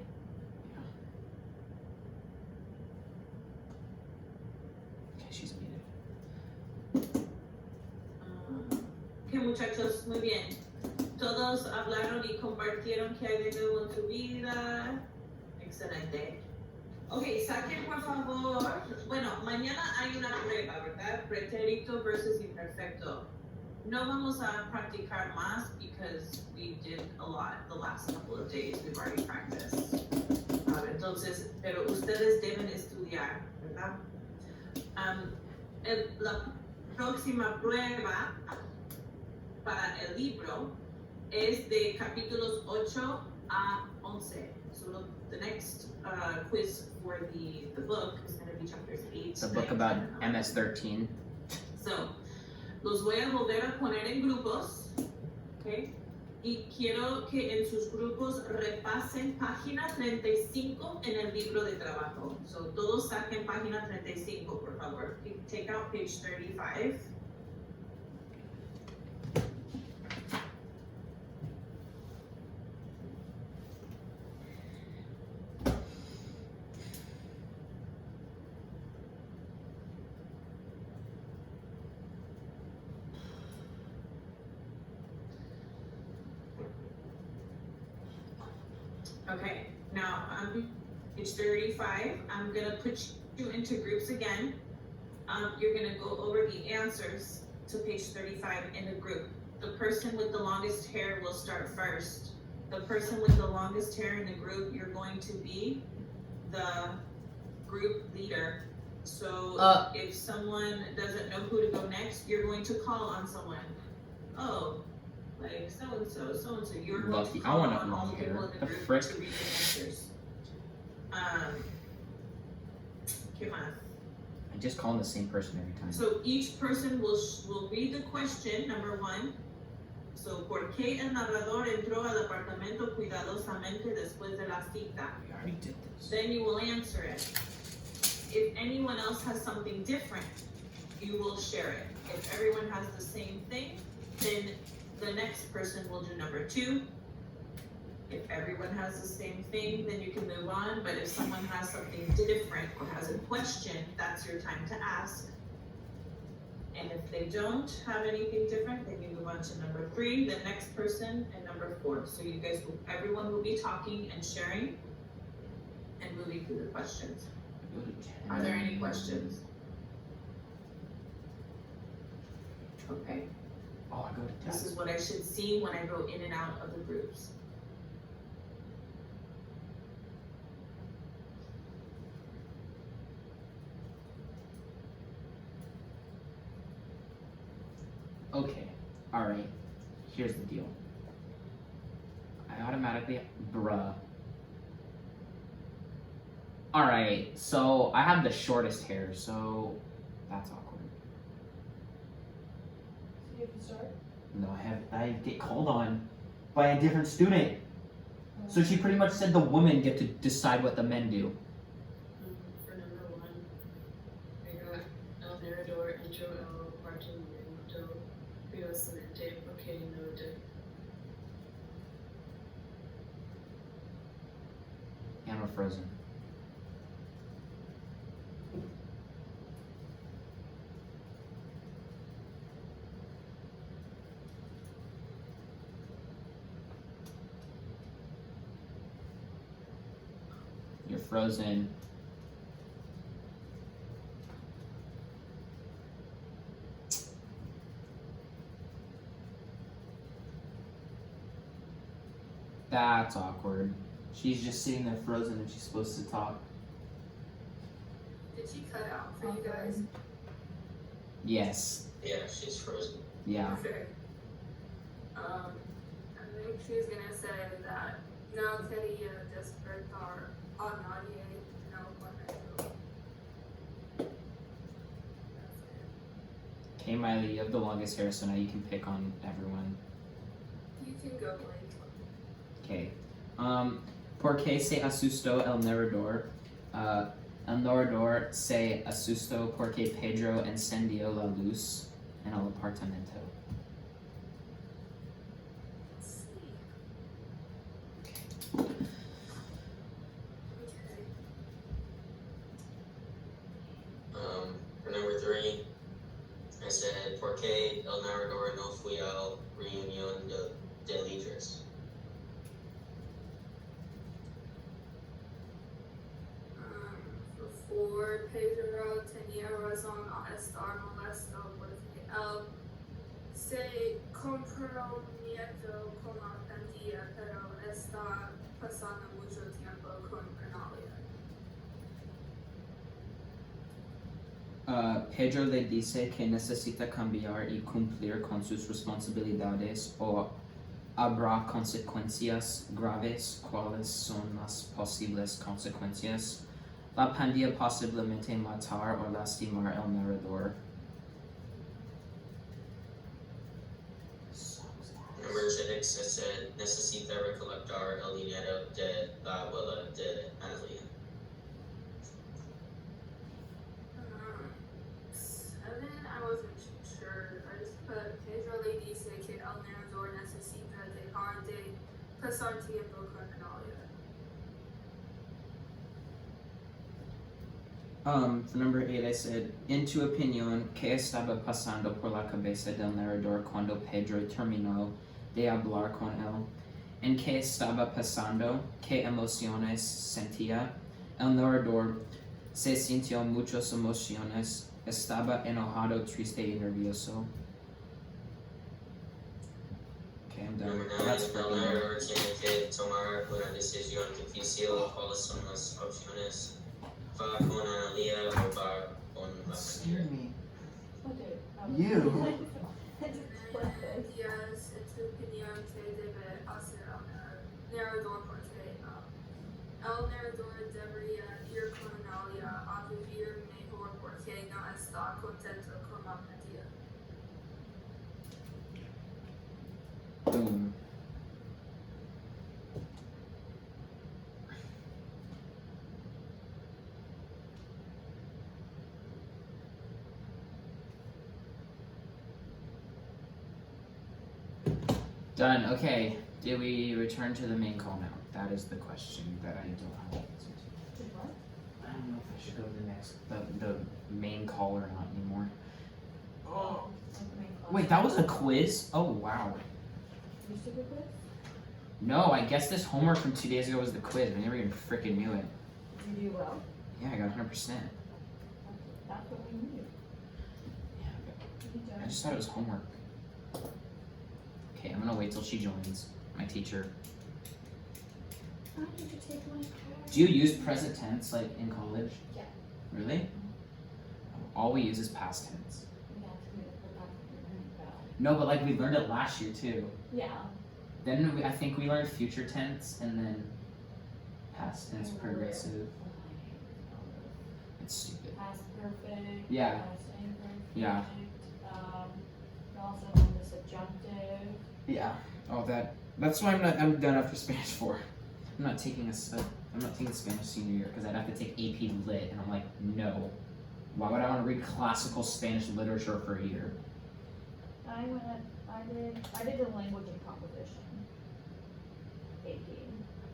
Okay, she's muted. Ok, muchachos, muy bien. Todos hablaron y compartieron qué hay de nuevo en su vida. Excelente. Ok, saquen por favor. Bueno, mañana hay una prueba, ¿verdad? Pretérito versus imperfecto. No vamos a practicar más because we did a lot the last couple of days. We've already practiced. Entonces, pero ustedes deben estudiar, ¿verdad? La próxima prueba para el libro es de capítulos 8 a 11. So the next quiz for the book is going to be chapters 8. It's a book about MS-13. So, los voy a volver a poner en grupos, ¿ok? Y quiero que en sus grupos repasen página 35 en el libro de trabajo. So, todos saquen página 35, por favor. Take out page 35. Okay, now on page 35, I'm gonna put you into groups again. You're gonna go over the answers to page 35 in a group. The person with the longest hair will start first. The person with the longest hair in the group, you're going to be the group leader. So if someone doesn't know who to go next, you're going to call on someone. Oh, like so-and-so, so-and-so, you're going Lucky. to I call want on a all long the people in hair. the The group frick? to read the answers. ¿Qué más? I just call him the same person every time. So each person will read the question, number 1. So, ¿por qué el narrador entró al apartamento cuidadosamente después de la cita? We already did this. Then you will answer it. If anyone else has something different, you will share it. If everyone has the same thing, then the next person will do number 2. If everyone has the same thing, then you can move on. But if someone has something different or has a question, that's your time to ask. And if they don't have anything different, then you move on to number 3, the next person, and number 4. So you guys everyone will be talking and sharing and moving through the questions. Go to 10. Are there any questions? Okay, Oh, I go to 10. this is what I should see when I go in and out of the groups. Okay, alright. Here's the deal. I automatically, bruh. Alright, so I have the shortest hair, so that's awkward. So you have to start? No, I get called on by a different student. So she pretty much said the women get to decide what the men do. For number 1, I got El Mirador, Entro el Apartamento, Riosamente, porque no de. And we're frozen. You're frozen. That's awkward. She's just sitting there frozen and she's supposed to talk. Did she cut out for you guys? Yes. Yeah, she's frozen. Yeah. Okay. I think she's gonna say that no quería despertar a nadie, no momento. That's it. Okay, Miley, you have the longest hair, so now you can pick on everyone. You can go Blake. Okay. ¿Por qué se asustó el narrador? El narrador se asustó porque Pedro encendió la luz en el apartamento. Let's see. Okay. For number 3, I said, ¿Por qué el narrador no fue al reunión de líderes? For 4, Pedro tenía razón a estar molesto porque él se comprometió con la pandilla, pero está pasando mucho tiempo con Cornelia. Pedro le dice que necesita cambiar y cumplir con sus responsabilidades o habrá consecuencias graves. ¿Cuáles son las posibles consecuencias? La pandilla posiblemente matar o lastimar al narrador. Number 6, I said, necesita recolectar el dinero de la abuela de Analia. 7, I wasn't sure. I just put Pedro le dice que el narrador necesita dejar de pasar tiempo con Analia. For number 8, I said, en tu opinión, ¿qué estaba pasando por la cabeza del narrador cuando Pedro terminó de hablar con él? ¿En qué estaba pasando? ¿Qué emociones sentía? El narrador se sintió muchas emociones. Estaba enojado, triste y nervioso. Okay, I'm done. Number 9, That's el freaking narrador tiene que tomar una decisión difícil. ¿Cuáles son las opciones? ¿Va con Analia o va con la pandilla? me. Oh, dude. You. Yes, en tu opinión, ¿qué debe hacer el narrador? Porque el narrador debería ir con Analia a vivir mejor porque no está contento con la pandilla. Boom. Done. Okay. Did we return to the main call now? That is the question that I don't have the answer to. Did what? I don't know if I should go to the next, the main call or not anymore. Oh. Like the main class. Wait, that was a quiz? Oh, wow. You took a quiz? No, I guess this homework from 2 days ago was the quiz. I never even freaking knew it. Did you do well? Yeah, I got 100%. That's what we need. Yeah, but I just thought it was homework. Okay, I'm gonna wait till she joins, my teacher. I need to take my card. Do you use present tense like in college? Yeah. Really? All we use is past tense. Yeah, it's good. But that's what we're learning about. No, but like we learned it last year too. Yeah. Then I think we learned future tense and then past tense progressive. It's stupid. Past perfect. Yeah. Past imperfect. Yeah. We also learned the subjunctive. subjunctive. Yeah. Oh, that's why I'm done after Spanish 4. I'm not taking Spanish senior year because I'd have to take AP Lit, and I'm like, no. Why would I want to read classical Spanish literature for a year? I did the language and composition. AP.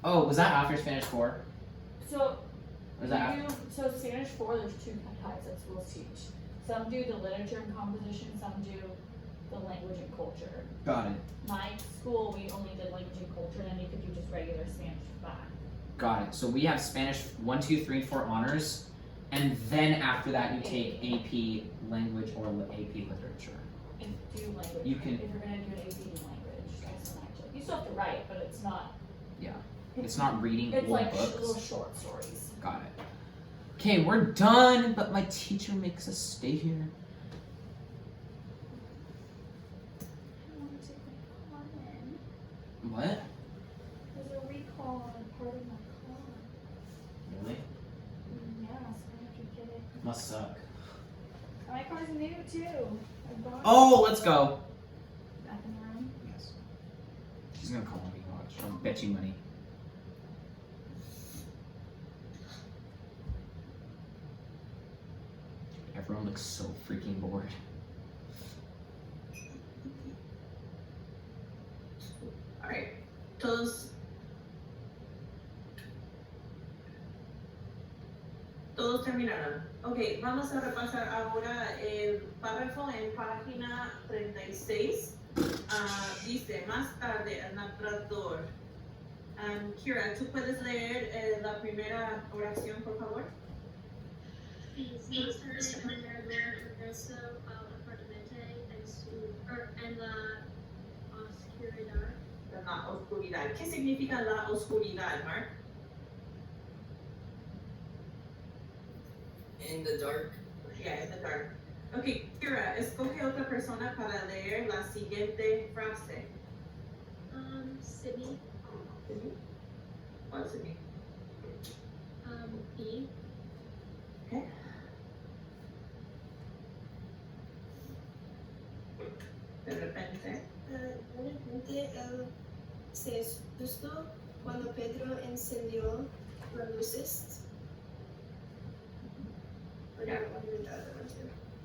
Oh, was that after Spanish 4? So, Or was that after? so Spanish 4, there's two types that schools teach. Some do the literature and composition, some do the language and culture. Got it. My school, we only did language and culture, and then you could do just regular Spanish 5. Got it. So we have Spanish 1, 2, 3, 4 honors, and then after that you take AP language or AP literature. And do language. You can- If you're gonna do an AP language, that's not actually. You still have to write, but it's not. Yeah. It's not reading It's old like books. little short stories. Got it. Okay, we're done, but my teacher makes us stay here. I want to take my car in. What? There's a recall on part of my car. Really? Yeah, so I have to get it. Must suck. My car's new too. I bought it. Oh, let's go. Back in the room. Yes. She's gonna call me, watch. I'll bet you money. Everyone looks so freaking bored. Alright, todos terminaron. Ok, vamos a repasar ahora el párrafo en página 36. Dice, más tarde el narrador. Kira, ¿tú puedes leer la primera oración, por favor? Más tarde el narrador regresó al apartamento en la oscuridad. La oscuridad. ¿Qué significa la oscuridad, Mark? In the dark. Yeah, in the dark. Ok, Kira, escoge otra persona para leer la siguiente frase. Sydney. ¿Cuál es mi? E. De repente. De repente él se asustó cuando Pedro encendió las luces.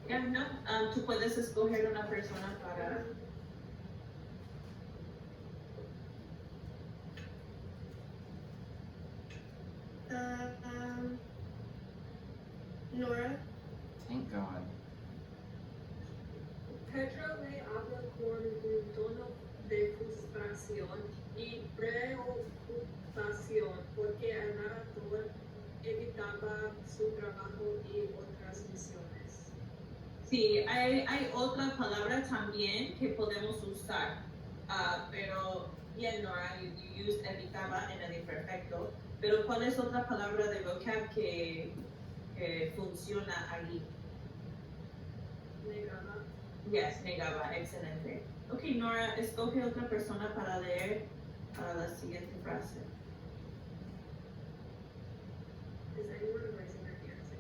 Ya, no. Tú puedes escoger una persona para. Nora. Thank God. Pedro le habla con un tono de frustración y preocupación porque el narrador evitaba su trabajo y otras misiones. Sí, hay otra palabra también que podemos usar, pero bien, Nora, you used evitaba en el imperfecto, pero ¿cuál es otra palabra de vocab que funciona ahí? Negaba. Yes, negaba, excelente. Ok, Nora, escoge otra persona para leer la siguiente frase. Is anyone raising their hands?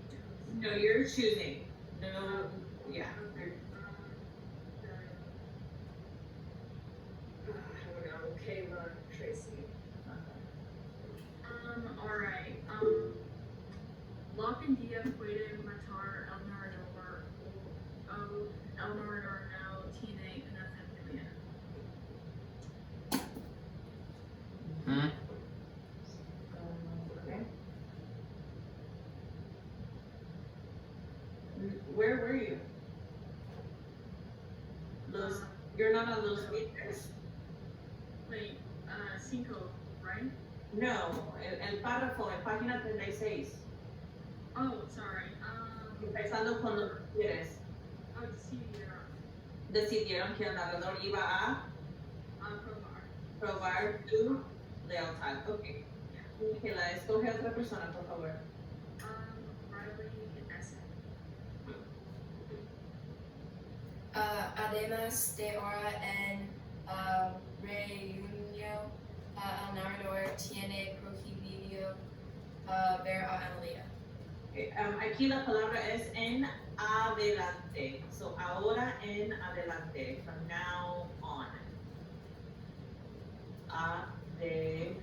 No, you're choosing. No, yeah. I don't know, Kayla, Tracy. Alright, Locke and Dia puede matar al narrador o el narrador no tiene una familia. Hmm? Okay. Where were you? You're not on those meters. Wait, 5, right? No, el párrafo en página 36. Oh, sorry. Empezando con los quieres. Oh, decidieron. Decidieron que el narrador iba a probar tu lealtad. Ok. Michaela, escoge otra persona, por favor. Riley and Essen. Además de ahora en reunión, el narrador tiene prohibido ver a Analia. Okay, aquí la palabra es en adelante. So, ahora en adelante. From now on. adelante.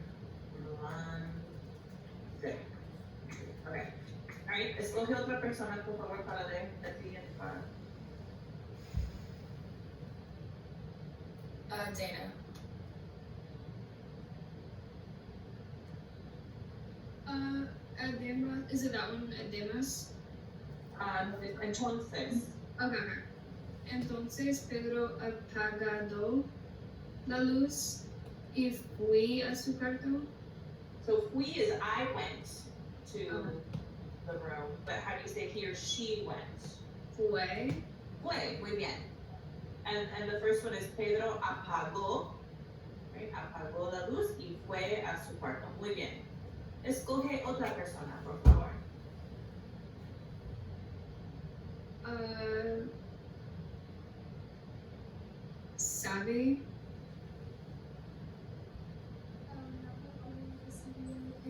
Okay. Alright, escoge otra persona, por favor, para la siguiente para. Dana. Además, is it that one? Además? Entonces, Okay. Entonces Pedro apagado la luz y fui a su cuarto. so fui is I went to the room, but how do you say he or she went? Fue. Fue, muy bien. And the first one is Pedro apagó, right? Apagó la luz y fue a su cuarto. Muy bien. Escoge otra persona, por favor. Sabe.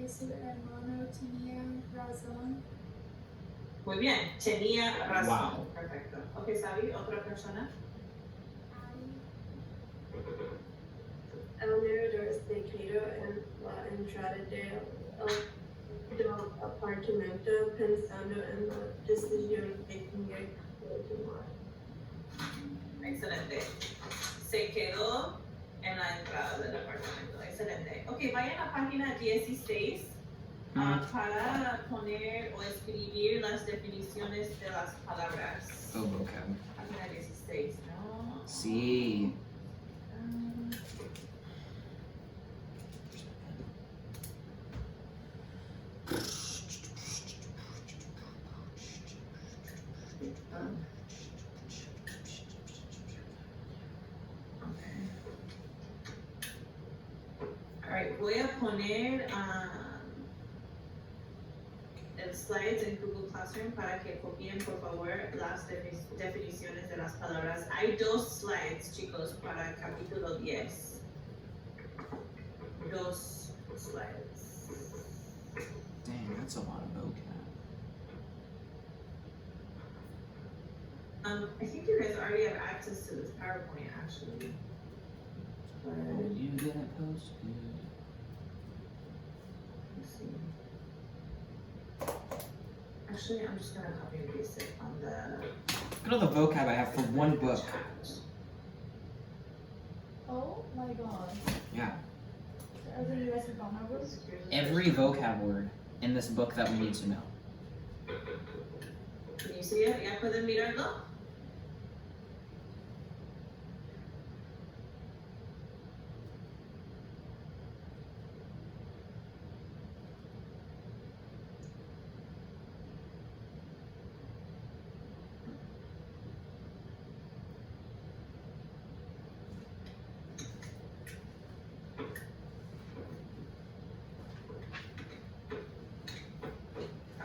Su hermano tenía razón. Muy bien, tenía razón. Wow. Perfecto. Ok, Sabi, otra persona. El narrador es declarado en la entrada del apartamento pensando en la decisión que tenía que tomar. Excelente. Se quedó en la entrada del apartamento. Excelente. Ok, vayan a la página 16 para poner o escribir las definiciones de las palabras. Oh, vocab. Página 16, ¿no? Sí. Alright, voy a poner el slides en Google Classroom para que copien por favor las definiciones de las palabras. Hay 2 slides, chicos, para el capítulo 10. 2 slides. Dang, that's a lot of vocab. I think you guys already have access to this PowerPoint actually. But, You get it posted. let's see. Actually, I'm just gonna copy and paste it on the Look at the vocab I have for one book. chat. Oh my god. Yeah. Are the US phone numbers? Every vocab word in this book that we need to know. Can you see it? ¿Ya pueden mirarlo?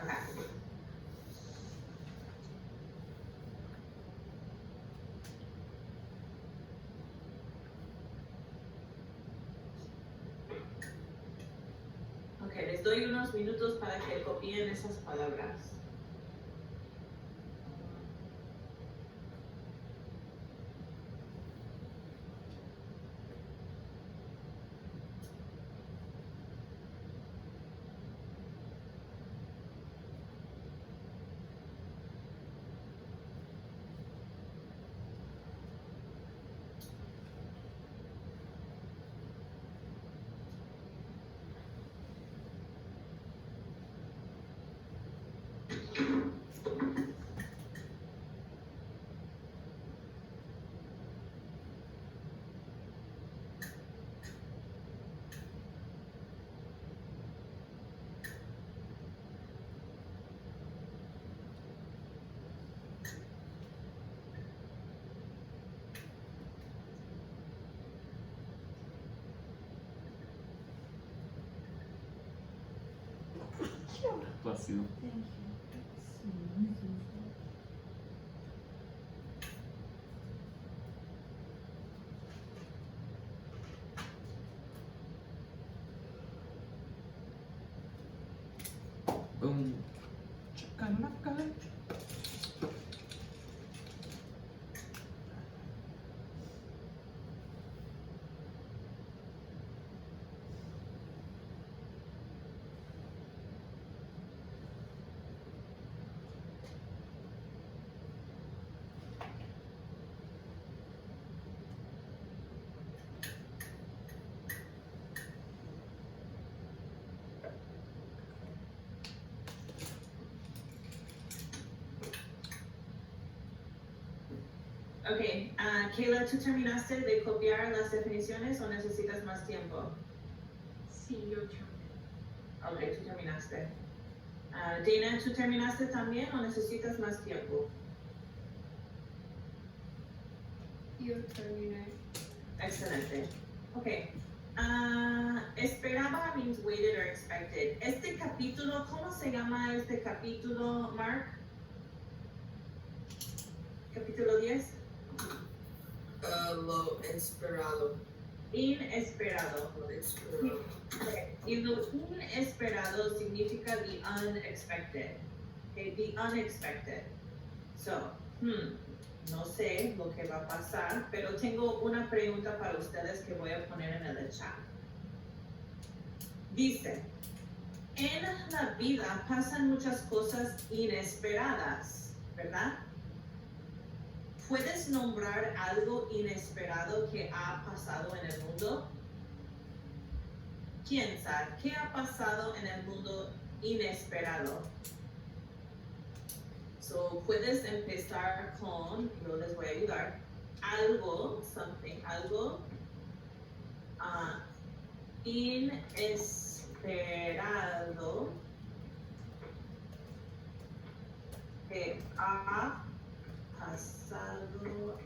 Okay. Ok, les doy unos minutos para que copien esas palabras. Bless you. Thank you. Boom. Chakalaka. Ok, Kayla, ¿tú terminaste de copiar las definiciones o necesitas más tiempo? Sí, yo terminé. Ok, tú terminaste. Dana, ¿tú terminaste también o necesitas más tiempo? Yo terminé. Excelente. Ok. Esperaba means waited or expected. Este capítulo, ¿cómo se llama este capítulo, Mark? Capítulo 10. Lo esperado. Inesperado. Lo esperado. Okay. Y lo inesperado significa the unexpected. Okay, the unexpected. So, no sé lo que va a pasar, pero tengo una pregunta para ustedes que voy a poner en el chat. Dice, en la vida pasan muchas cosas inesperadas, ¿verdad? ¿Puedes nombrar algo inesperado que ha pasado en el mundo? Piensa, ¿qué ha pasado en el mundo inesperado? So, puedes empezar con, yo les voy a ayudar, algo, something, algo inesperado que ha pasado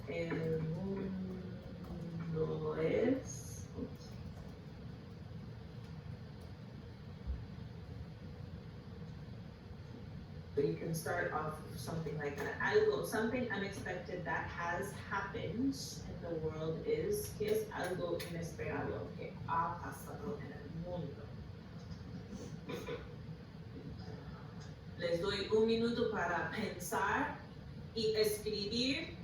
en el mundo es. So you can start off with something like that. Algo, something unexpected that has happened in the world is, ¿qué es algo inesperado que ha pasado en el mundo? Les doy un minuto para pensar y escribir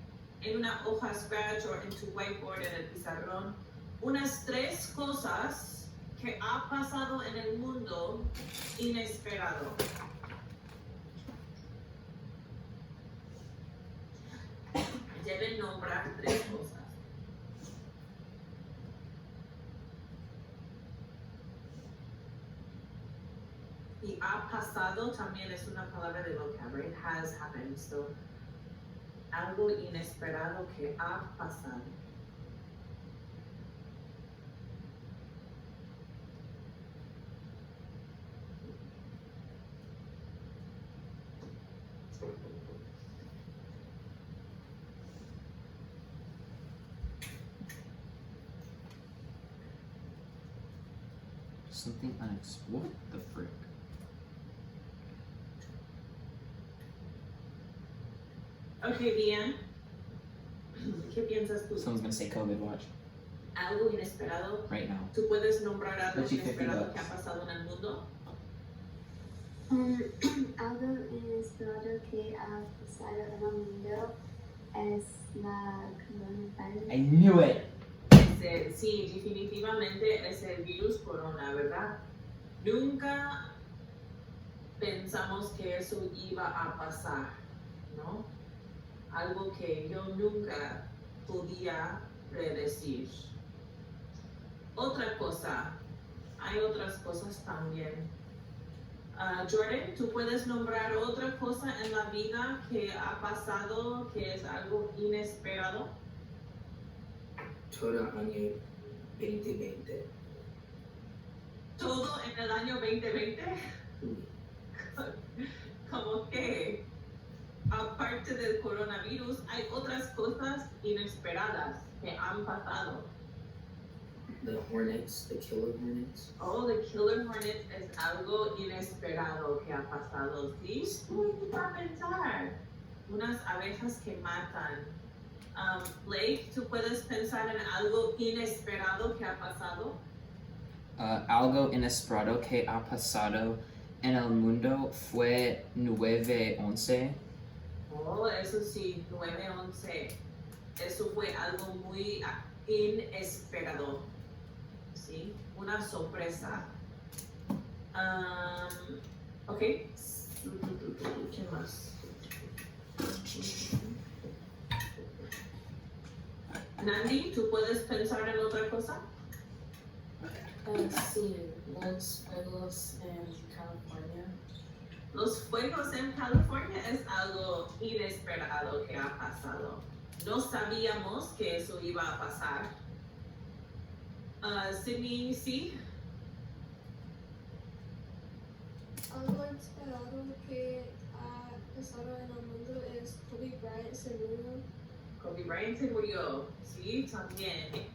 en una hoja scratch o en tu whiteboard en el pizarrón unas 3 cosas que ha pasado en el mundo inesperado. Deben nombrar 3 cosas. Y ha pasado también es una palabra de vocabulario. It has happened. So, algo inesperado que ha pasado. Something unexpected. What the frick? Okay, bien. ¿Qué piensas tú? Someone's gonna say COVID. Watch. Algo inesperado. Right now. ¿Tú puedes nombrar algo Richie, 50 inesperado que ha bucks. pasado en el mundo? Algo inesperado que ha pasado en el mundo es la coronavirus. I knew it. Sí, definitivamente es el virus corona, ¿verdad? Nunca pensamos que eso iba a pasar, ¿no? Algo que yo nunca podía predecir. Otra cosa, hay otras cosas también. Jordan, ¿tú puedes nombrar otra cosa en la vida que ha pasado que es algo inesperado? Todo año 2020. ¿Todo en el año 2020? Como que, aparte del coronavirus, hay otras cosas inesperadas que han pasado. The Hornets, the Killer Hornets. Oh, the Killer Hornets es algo inesperado que ha pasado. Sí, para pensar. Unas abejas que matan. Blake, ¿tú puedes pensar en algo inesperado que ha pasado? Algo inesperado que ha pasado en el mundo fue 9/11. Oh, eso sí, 9/11. Eso fue algo muy inesperado. ¿Sí? Una sorpresa. Ok. ¿Qué más? Nandi, ¿tú puedes pensar en otra cosa? Sí, los fuegos en California. Los fuegos en California es algo inesperado que ha pasado. No sabíamos que eso iba a pasar. Sydney, sí. Algo esperado que ha pasado en el mundo es Kobe Bryant se murió. Kobe Bryant se murió. Sí, también.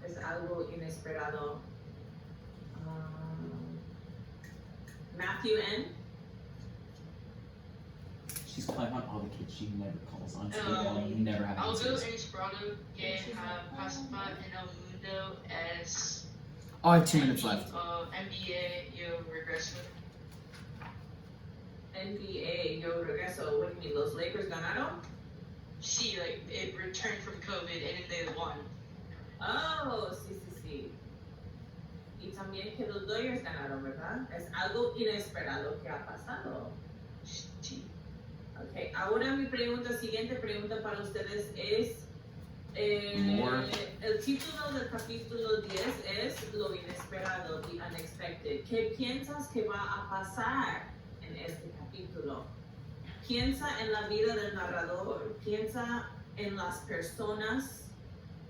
Es algo inesperado. Matthew N. She's calling on all the kids she never calls on. So we never have Algo answers. inesperado que pasa en el mundo es Oh, I have 2 minutes left. NBA yo regreso. NBA, yo regreso. What do you mean? Los Lakers ganaron? Sí, like it returned from COVID and then they won. Oh, sí, sí, sí. Y también que los Dodgers ganaron, ¿verdad? Es algo inesperado que ha pasado. Sí. Ok, ahora mi siguiente pregunta para ustedes es, More. el título del capítulo 10 es lo inesperado, the unexpected. ¿Qué piensas que va a pasar en este capítulo? Piensa en la vida del narrador, piensa en las personas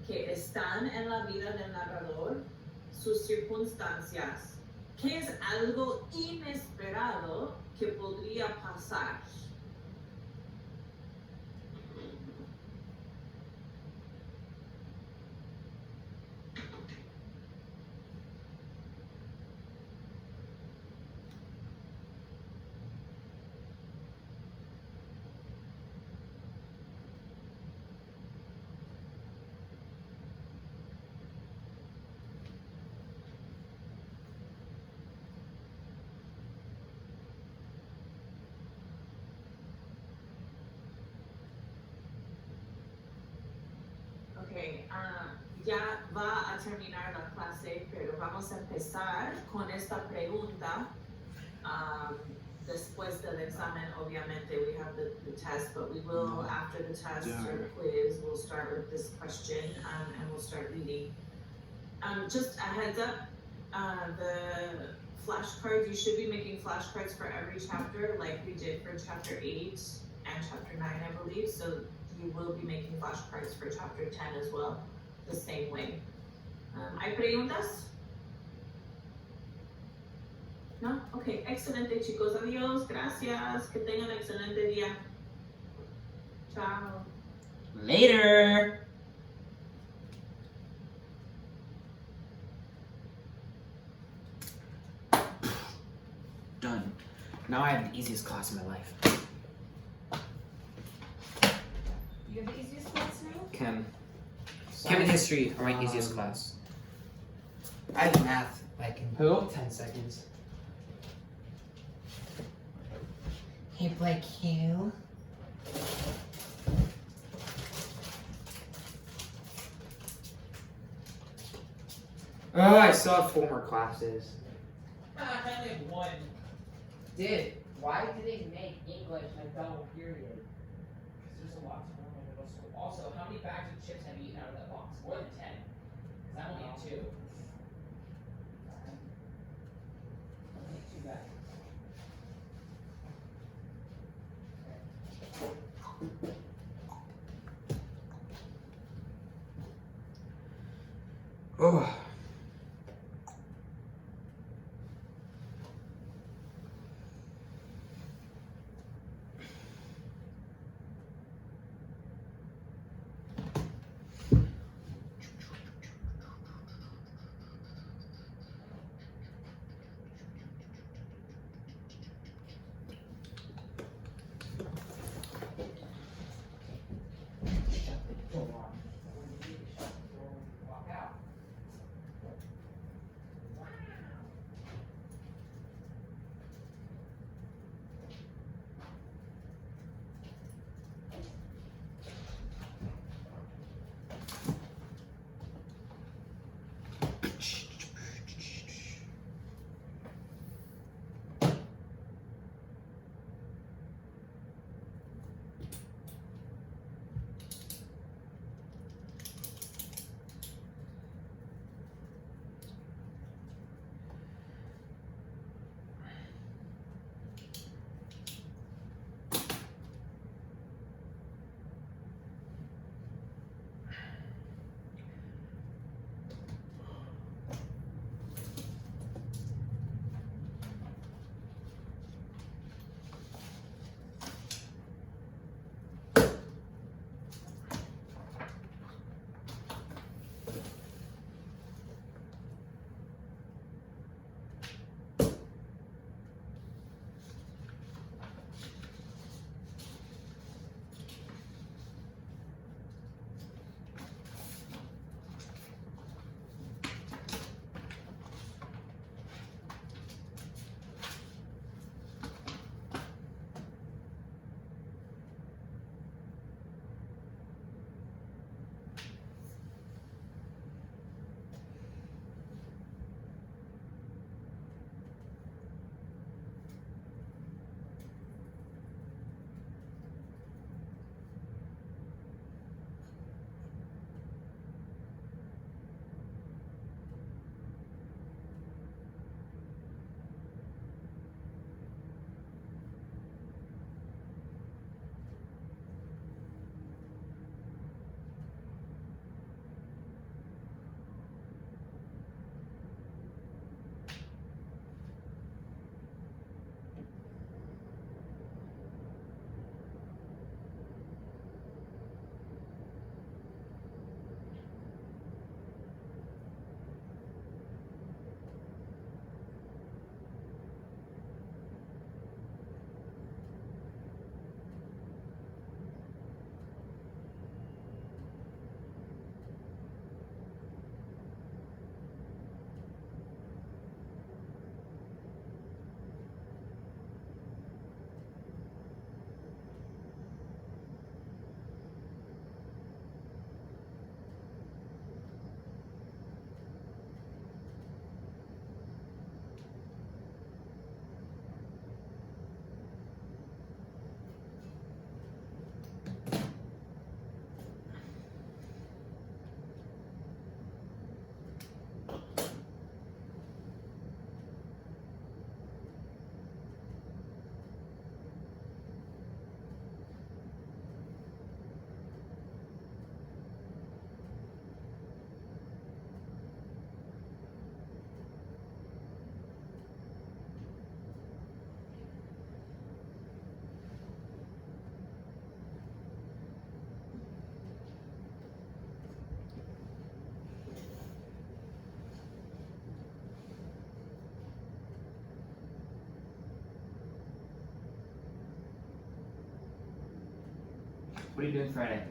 que están en la vida del narrador, sus circunstancias. ¿Qué es algo inesperado que podría pasar? Ok, ya va a terminar la clase, pero vamos a empezar con esta pregunta. Después del examen, obviamente, we have the test, but we will, after the test or quiz, we'll start with this question, and we'll start reading. Just a heads up, the flashcards, you should be making flashcards for every chapter, like we did for chapter 8 and chapter 9, I believe, so you will be making flashcards for chapter 10 as well, the same way. ¿Hay preguntas? ¿No? Ok, excelente chicos, adiós, gracias, que tengan un excelente día. Chao. Later. Done. Now I have the easiest class in my life. You have the easiest class now? Chem and history are my easiest class. I have math like in Who? 10 seconds. Hey, Blake Hugh. Oh, I still have 4 more classes. I only have one. Did. Why did they make English a double period? Because there's a lot to learn in middle school. Also, how many bags of chips have you eaten out of that box? More than 10. Because I only have 2. Only 2 bags. Oh. What are you doing Friday?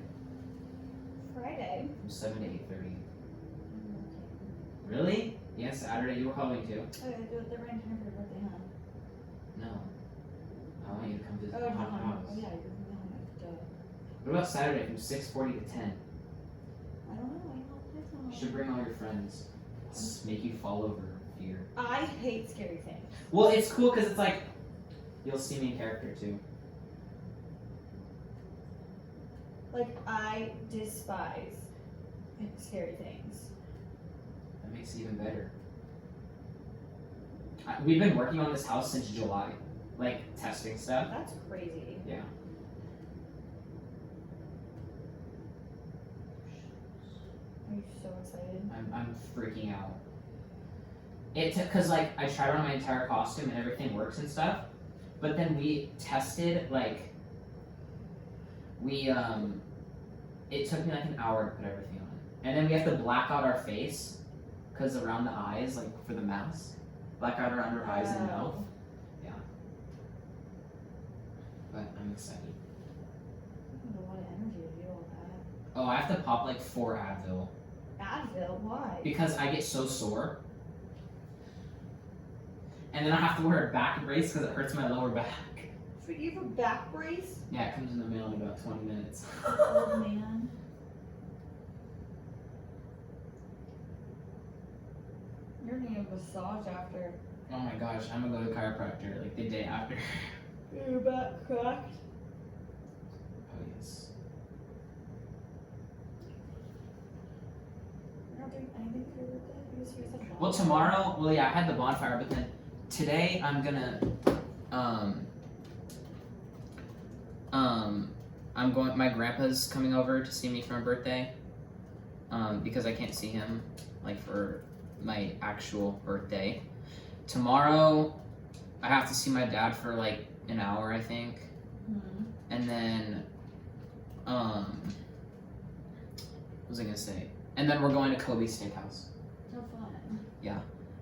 Friday. From 7 to 8:30. Really? Yeah, Saturday. You were calling too. Oh, they're running dinner for your birthday, huh? No. I want you to come visit Oh, the haunted no. house. Oh, yeah, you're no, What about Saturday from 6:40 to 10? I don't know. I don't know. You should bring all your friends. Make you fall over fear. I hate scary things. Well, it's cool because it's like you'll see me in character too. Like, I despise scary things. That makes it even better. We've been working on this house since July, like testing stuff. That's crazy. Yeah. Are you so excited? I'm freaking out. It took because like I tried on my entire costume and everything works and stuff, but then we tested like it took me like an hour to put everything on, and then we have to black out our face because around the eyes, like for the mask, black out our under eyes and mouth. Yeah. But I'm excited. I have a lot of energy to do all that. Oh, I have to pop like 4 Advil Advil? Why? because I get so sore. And then I have to wear a back brace because it hurts my lower back. So you have a back brace? Yeah, it comes in the mail in about 20 minutes. Oh man. You're gonna need a massage after. Oh my gosh, I'm gonna go to the chiropractor like the day after. Your back cracked? Oh yes. You're not doing anything for your birthday? You just said Well, tomorrow, well yeah, I had the bonfire, but then today I'm gonna, I'm going, my grandpa's coming over to see me for my birthday, because I can't see him, like, for my actual birthday. Tomorrow, I have to see my dad for, like, an hour, I think, and then, what was I gonna say? And then we're going to Kobe's Steakhouse. So fun.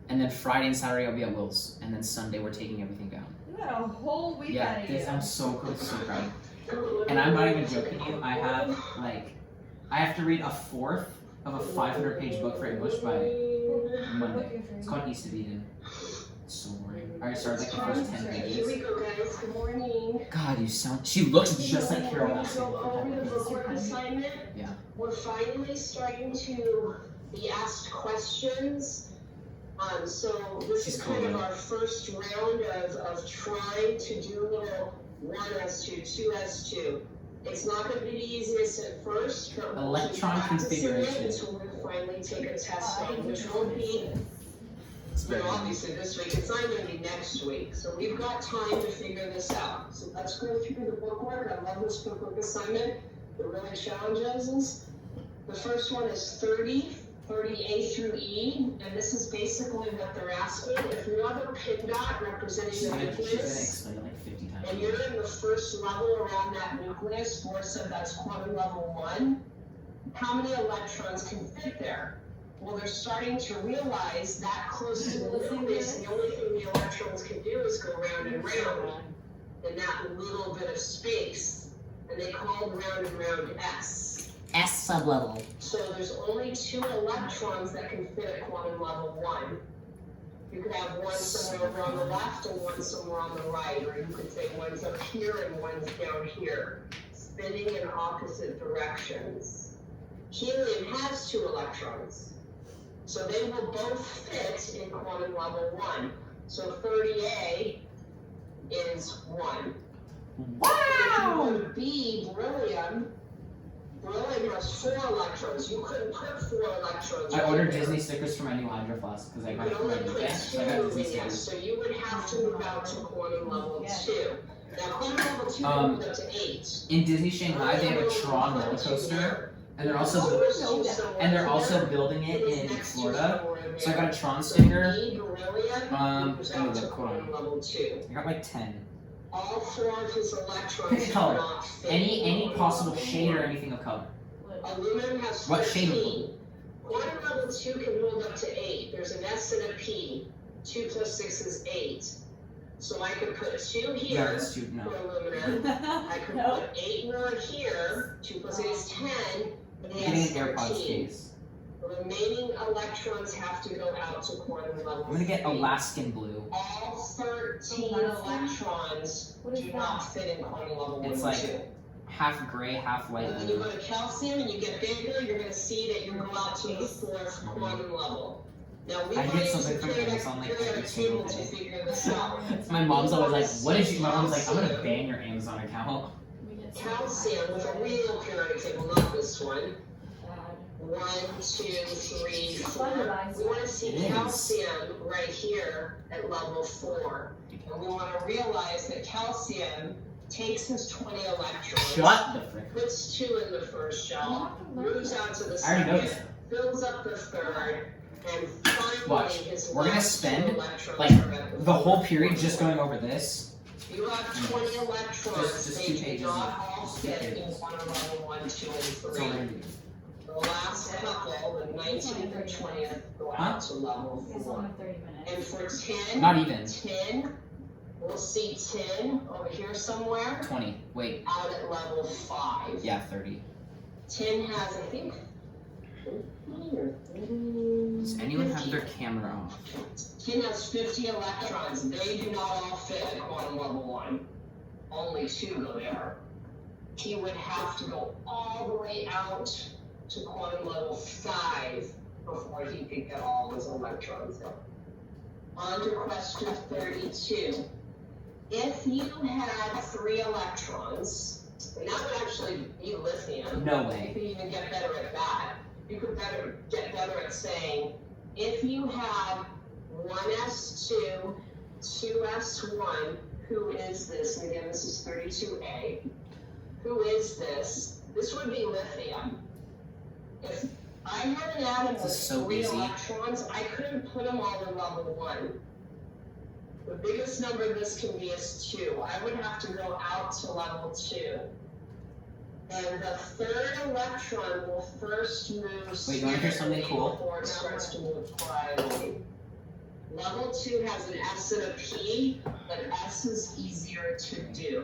And then Friday and Saturday I'll be at Will's, and then Sunday we're taking everything down. You had a whole week Yeah, out of you. I'm so proud. And I'm not even joking you. I have to read a fourth of a 500-page book for English by Monday. It's called East of Eden. It's so boring. I already started like the first 10 Here pages. we go, guys. Good morning. God, you sound. She looks just like Carol We're Baskin. gonna go over the homework assignment. Yeah. We're finally starting to be asked questions. So this is kind of our first round of trying to do little 1S2, 2S2. It's not going to be the easiest at first, but we'll keep Electron practicing it configuration. until we finally take a test on, which won't be, obviously this week. It's not going to be next week. So we've got time to figure this out. So let's go through the bookwork. I love this bookwork assignment. It really challenges us. The first one is 30A through E, and this is basically what they're asking. If you have a pin dot representing She's the gonna nucleus, explain it like 50 times. and you're in the first level around that nucleus, Bohr said that's quantum level 1, how many electrons can fit there? Well, they're starting to realize that close to the nucleus, the only thing the electrons can do is go round and round in that little bit of space, and they call round and round S. S sublevel. So there's only 2 electrons that can fit at quantum level 1. You could have one somewhere over on the left and one somewhere on the right, or you could say one's up here and one's down here, spinning in opposite directions. Helium has 2 electrons, so they will both fit in quantum level 1. So 30A is 1. Wow! If you go to B, beryllium has 4 electrons. You couldn't put 4 electrons. I ordered Disney stickers for my new Hydro Flask because I got You it could for my only put birthday. So I got 2 Disney in there, stickers. so you would have to move out to quantum level 2. Now quantum level 2 Um, goes up to 8. In Disney Shanghai, they have a Tron roller coaster, and they're also building it in Florida. So I got a Tron sticker. Let me look. Hold on. I got like 10. All 4 of his electrons Pick a color. cannot fit. Any possible shade or anything of color. Aluminum has What shade of 13. Quantum level 2 can hold up to 8. There's an S and a P. 2 plus 6 is 8. So I could put 2 Yeah, here that's too, for no. aluminum. I could No. put 8 more here, 2 plus 8 is 10, and Getting an that's AirPods 13. case. The remaining electrons have to go out to quantum level I'm gonna get 3. Alaskan blue. All 13 Alaskan? electrons What is do that? not fit in quantum level 1 It's and like 2. half gray, half light And when you blue. go to calcium and you get bigger, you're gonna see that you go out to the 4th quantum level. Now we I might get use something the from Amazon like periodic every single table to day. figure this out. My mom's always like, what did you? My mom's like, I'm gonna Calcium. ban your Amazon account. We get so Calcium with a real periodic table, not this one. bad. 1, 2, 3, 4. Standardized. We want to see It is. calcium right here at level 4. And we want to realize that calcium takes his 20 electrons, Shut the frick. puts 2 in the first shell, moves out to the I already know second, this. fills up the third, and finally Watch. his We're gonna last 2 spend, electrons like, are at the whole period just going over this. You have 20 electrons, Just they 2 do pages not of- all just 2 fit in pages. quantum level 1, 2, and That's all 3. we're gonna do. The last couple, the 19th and 20th, go out to level It's 4. only 30 minutes. And for 10, Not even. 10, we'll see 10 over here somewhere, 20. Wait. out at level 5. Yeah, 30. 10 has, I think, Does anyone have their camera off? 10 has 50 electrons. They do not all fit at quantum level 1. Only 2 go there. He would have to go all the way out to quantum level 5 before he could get all his electrons up. On to question 32. If you had 3 electrons, and that would actually be lithium. No You way. could even get better at that. You could get better at saying, if you had 1s2, 2s1, who is this? And again, this is 32a. Who is this? This would be lithium. If I had an atom This with is so 3 easy. electrons, I couldn't put them all in level 1. The biggest number this can be is 2. I would have to go out to level 2. And the 3rd electron will first move Wait, you wanna hear something cool? before it starts to move quietly. Level 2 has an S and a P, but S is easier to do.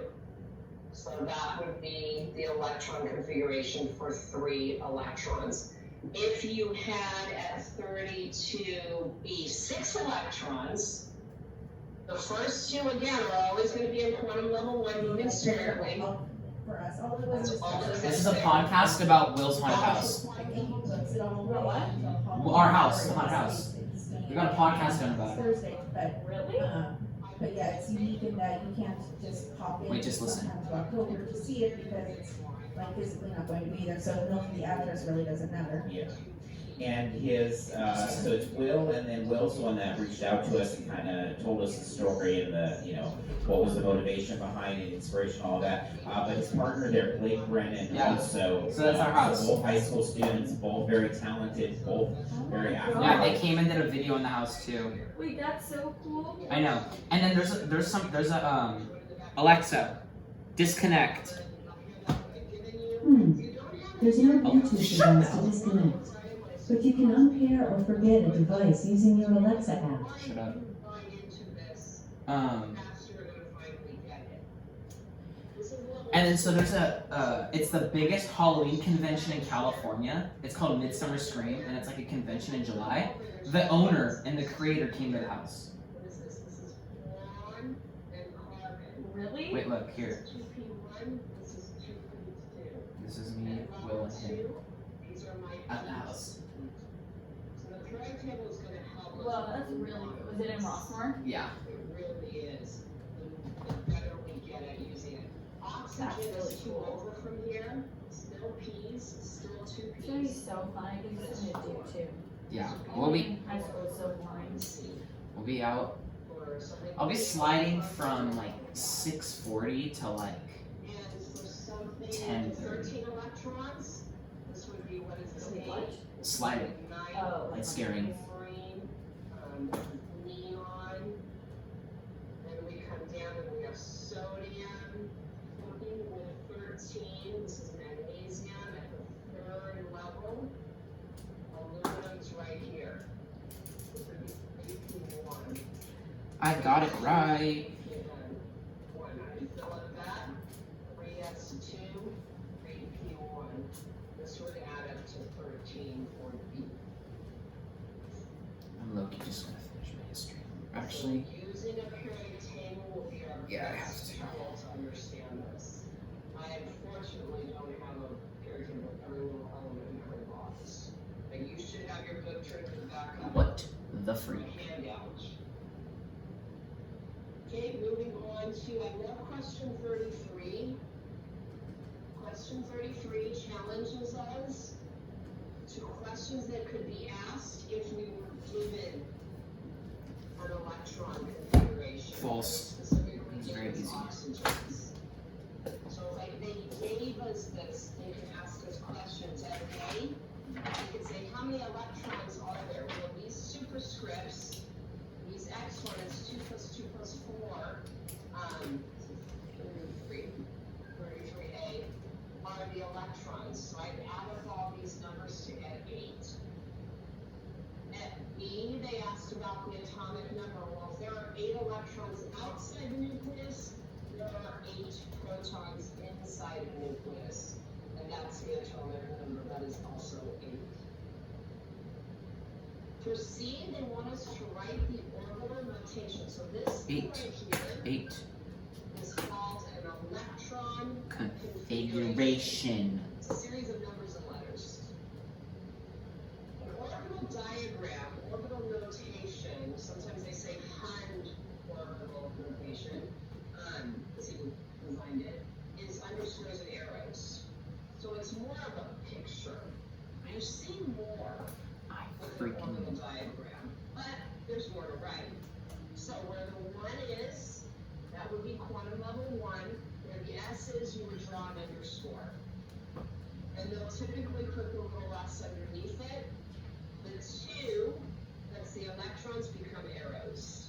So that would be the electron configuration for 3 electrons. If you had at 32B 6 electrons, the first 2 again are always going to be in quantum level 1 moving sparingly. That's all This is a podcast about Will's haunted house. Well, our house, the haunted house. We got a podcast done about it. Thursday, but, Really? but yeah, it's unique in that you can't just pop in. Wait, just listen. sometime to October to see it because it's like physically not going to be there, so knowing the address really doesn't matter. Yeah. And his, so it's Will, and then Will's the one that reached out to us and kind of told us the story and the, you know, what was the motivation behind it, inspiration, all that. But his partner there, Blake Brennan, Yeah. also. So that's our house. Both high school students, both very talented, both very active. Yeah, they came and did a video in the house too. Wait, that's so cool. I know. And then there's a Alexa, disconnect. There's no Bluetooth device to disconnect, but you can unpair or forget a device using your Alexa app. Shut up. And then so there's it's the biggest Halloween convention in California. It's called Midsummer Scream, and it's like a convention in July. The owner and the creator came to the house. Really? Wait, look here. This is me, Will, and him at the house. Well, that's really good. Was it in Rossmore? Yeah. It really is. The better we get at using it. Oxygen is 2 over from here, still P's, still 2 It's gonna be P's. so fun. I think it's gonna do too. Yeah. High school is so boring. We'll be out. I'll be sliding from like 6:40 to like And for something 10:30. 13 electrons, this would be, what is this, What? Sliding, Oh. like scaring. Green, neon. Then we come down and we have sodium, working with 13, this is magnesium at the 3rd level. Aluminum's right here. This would be 3P1. I got it right. you just gonna finish my history. Actually, Using a periodic table will be our yeah, I have best to. tool to understand this. I unfortunately don't have a periodic table with every little element in every box. But you should have your book turned to the back of What the freak? handout. Okay, moving on to, I love question 33. Question 33 challenges us to questions that could be asked if we were given an electron configuration. False. Specifically It's very given easy. oxygens. So like they gave us this, they could ask us questions at A. They could say, how many electrons are there? Well, these superscripts, these exponents, 2 plus 2 plus 4, 33A, are the electrons. So I've added all these numbers to get 8. At B, they asked about the atomic number. Well, if there are 8 electrons outside the nucleus, there are 8 protons inside the nucleus. And that's the atomic number. That is also 8. For C, they want us to write the orbital notation. So this thing right here 8. is called an electron Configuration. It's a series of numbers and letters. An orbital diagram, orbital notation, sometimes they say HUND orbital notation, as he designed it, is underscores and arrows. So it's more of a picture. You see more with an orbital diagram, but there's more to write. So where the 1 is, that would be quantum level 1. Where the S is, you would draw an underscore. And they'll typically put the little S underneath it. The 2, that's the electrons, become arrows.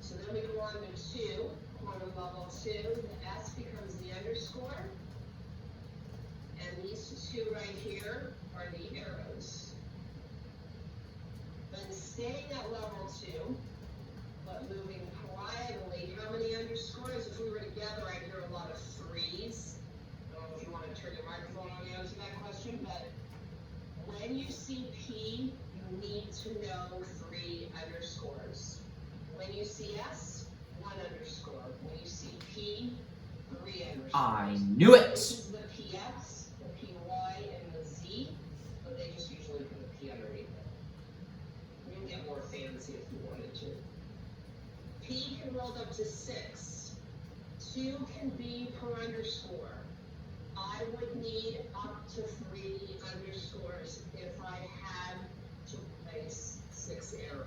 So then we go on to 2, quantum level 2, the S becomes the underscore. And these 2 right here are the arrows. Then staying at level 2, but moving diagonally, how many underscores? If we were together, I'd hear a lot of 3s. I don't know if you want to turn your microphone on to answer that question, but when you see P, you need to know 3 underscores. When you see S, 1 underscore. When you see P, 3 underscores. I knew it! This is the PX, the PY, and the Z, but they just usually put a P underneath it. You can get more fancy if you wanted to. P can roll up to 6. 2 can be per underscore. I would need up to 3 underscores if I had to place 6 arrows.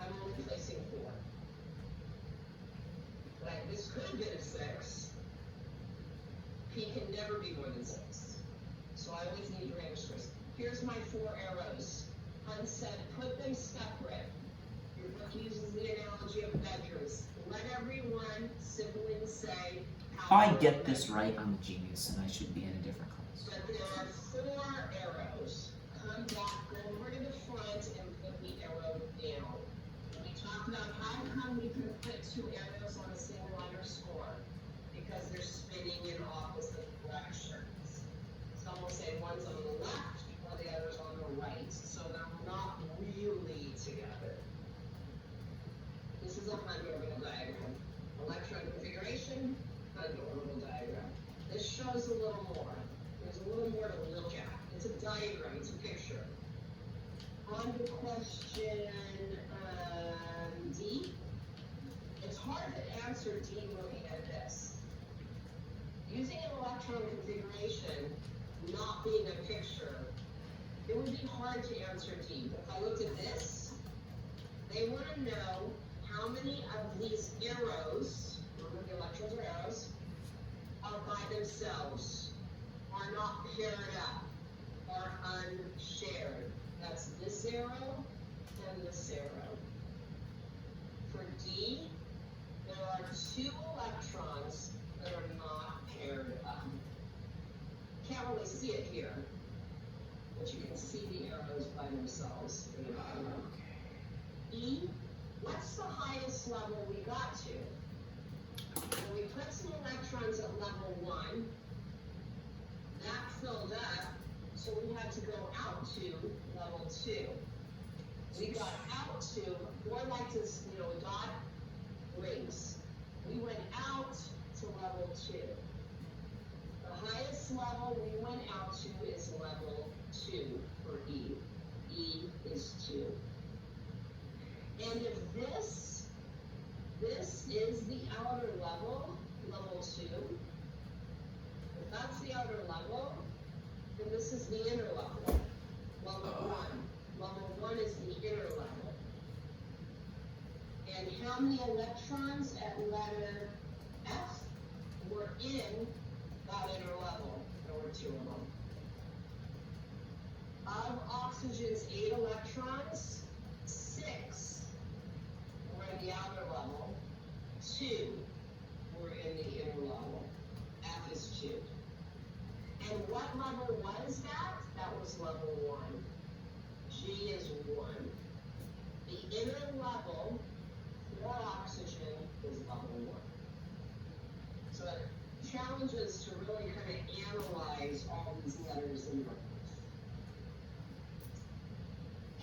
I'm only placing 4. But this could have been a 6. P can never be more than 6. So I always need 3 underscores. Here's my 4 arrows. Unsaid, put them separate. Your book uses the analogy of bedrooms. Let everyone, siblings say, If I get this right, I'm a genius and I should be in a different class. but there are 4 arrows. Come back, go over to the front and put the arrow down. And we talked about how come we can put 2 arrows on a single underscore. Because they're spinning in opposite directions. Some will say one's on the left while the other's on the right. So they're not really together. This is a HUND orbital diagram. Electron configuration, HUND orbital diagram. This shows a little more. There's a little more to look at. It's a diagram, it's a picture. On to question D. It's hard to answer D looking at this. Using an electron configuration not being a picture, it would be hard to answer D. If I looked at this, they want to know how many of these arrows, remember the electrons are arrows, are by themselves, are not paired up, are unshared. That's this arrow and this arrow. For D, there are 2 electrons that are not paired up. Can't really see it here, but you can see the arrows by themselves in the bottom. E, what's the highest level we got to? Well, we put some electrons at level 1. That filled up, so we had to go out to level 2. We got out to, more like this, dot rings. We went out to level 2. The highest level we went out to is level 2 for E. E is 2. And if this is the outer level, level 2, if that's the outer level, then this is the inner level, level 1. Level 1 is the inner level. And how many electrons at letter F were in that inner level? There were 2 of them. Of oxygen's 8 electrons, 6 were in the outer level, 2 were in the inner level. F is 2. And what level was that? That was level 1. G is 1. The inner level for oxygen is level 1. So the challenge is to really kind of analyze all these letters in numbers.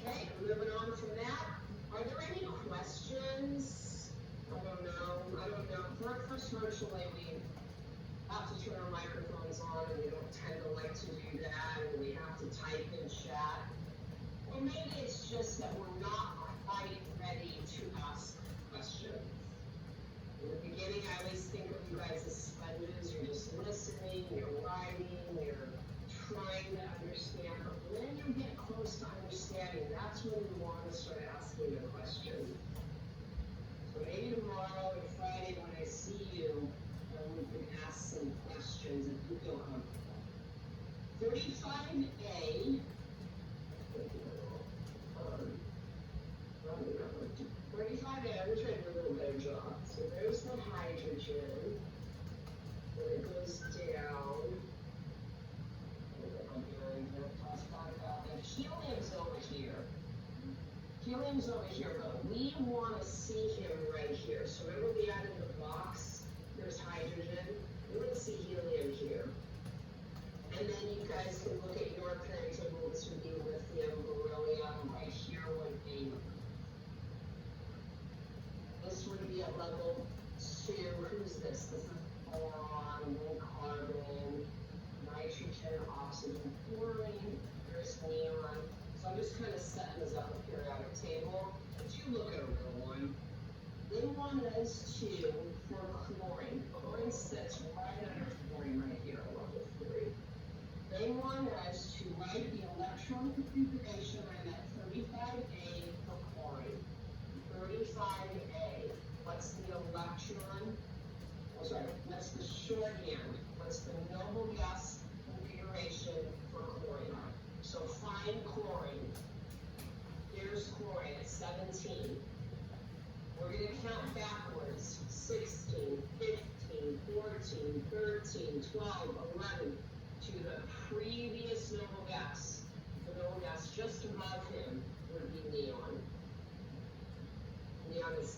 Okay, moving on from that. Are there any questions? I don't know. First, virtually, we have to turn our microphones on, and we don't tend to like to do that, and we have to type in chat. Or maybe it's just that we're not quite ready to ask questions. In the beginning, I always think of you guys as sponges. You're just listening, you're writing, you're trying to understand. But when you get close to understanding, that's when you want to start asking the question. So maybe tomorrow or Friday when I see you, we can ask some questions if you feel comfortable. 35A. 35A, I'm going to try to do a little better job. So there's the hydrogen. Then it goes down. And helium's over here. Helium's over here, but we want to see him right here. So remember we added the box? There's hydrogen. We want to see helium here. And then you guys can look at your periodic table. This would be lithium, beryllium. Right here would be. This would be at level 2. Who's this? This is boron, carbon, nitrogen, oxygen, fluorine. There's neon. So I'm just kind of setting this up a periodic table. But you look at a real one. They want us to, for chlorine. Chlorine sits right under fluorine right here, level 3. They want us to write the electron configuration on that 35A for chlorine. 35A. What's the electron? Oh, sorry. What's the shorthand? What's the noble gas configuration for chlorine? So find chlorine. Here's chlorine at 17. We're going to count backwards. 16, 15, 14, 13, 12, 11. To the previous noble gas. The noble gas just above him would be neon. Neon is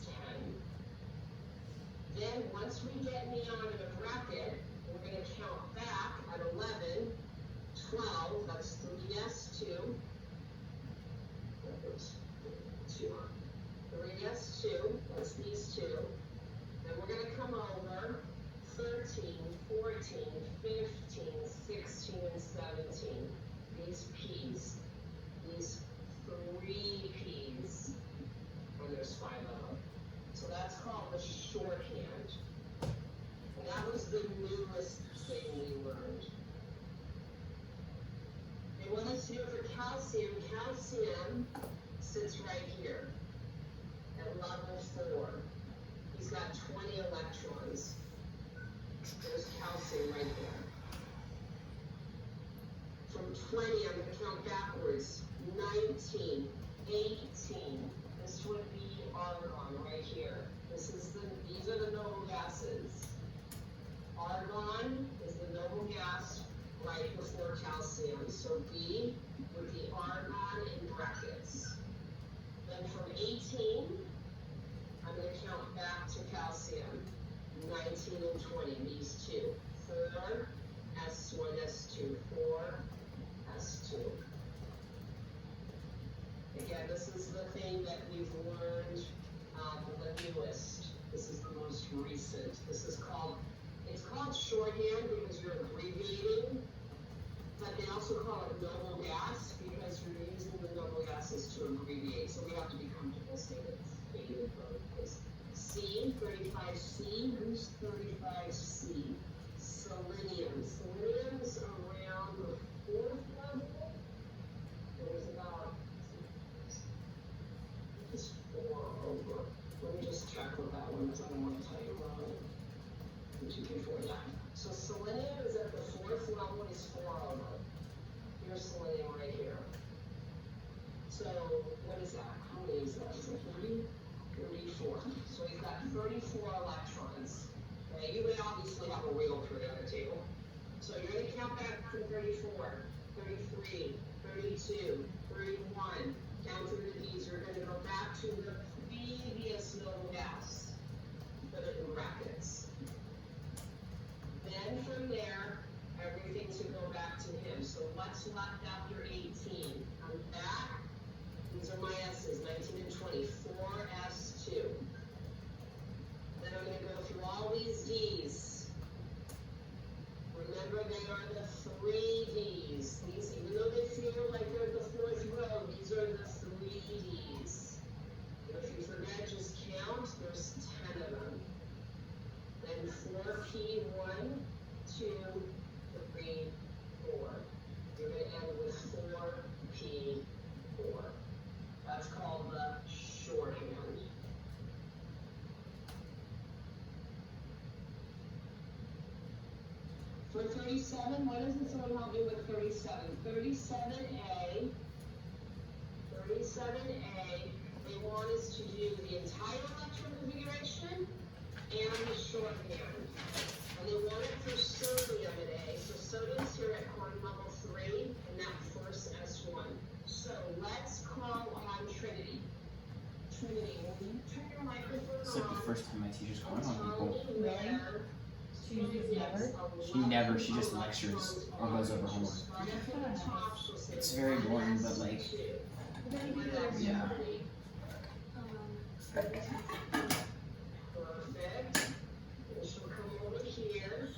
10. Then once we get neon in a bracket, we're going to count back at 11, 12, that's 3s2. That's 2. 3s2, that's these 2. Then we're going to come over 13, 14, 15, 16, and 17. These P's. These 3 P's. And there's 5 of them. So that's called the shorthand. And that was the newest thing we learned. They want us to do for calcium. Calcium sits right here at level 4. He's got 20 electrons. There's calcium right there. From 20, I'm going to count backwards. 19, 18. This would be argon right here. These are the noble gases. Argon is the noble gas right before calcium. So B would be argon in brackets. Then from 18, I'm going to count back to calcium. 19 and 20, these 2. 4, S1, S2, 4, S2. this is the thing that we've learned, the newest. This is the most recent. This is called, it's called shorthand because you're abbreviating, but they also call it noble gas because you're using the noble gases to abbreviate. So we have to be comfortable saying it's stated both ways. C, 35C. Who's 35C? Selenium. Selenium's around the 4th level. There's about, it's 4 over. Let me just check with that one because I don't want to tell you wrong. 2, 3, 4, yeah. So selenium is at the 4th level, is 4 over. Here's selenium right here. So what is that? How many is that? Is it 30? 34. So we've got 34 electrons. Okay, you would obviously have a real periodic table. So you're going to count back from 34, 33, 32, 31, down through the D's. You're going to go back to the previous noble gas. Put it in brackets. Then from there, everything to go back to him. So what's left after 18? I'm back. These are my S's, 19 and 20, 4S2. Then I'm going to go through all these D's. Remember, they are the 3 D's. These, even though they feel like they're the 4th row, these are the 3 D's. If you forget, just count. There's 10 of them. Then 4P1, 2, 3, 4. You're going to end with 4P4. That's called the shorthand. For 37, what does someone help me with 37? 37A, they want us to do the entire electron configuration and the shorthand. And they want it for sodium at A. So sodium's here at quantum level 3 in that first S1. So let's call on Trinity. Trinity, will you turn your microphone It's like the on? first time my teacher's calling on people. Really? She never, she just lectures or goes over homework. It's very boring, but like, yeah. Perfect. And she'll come over here.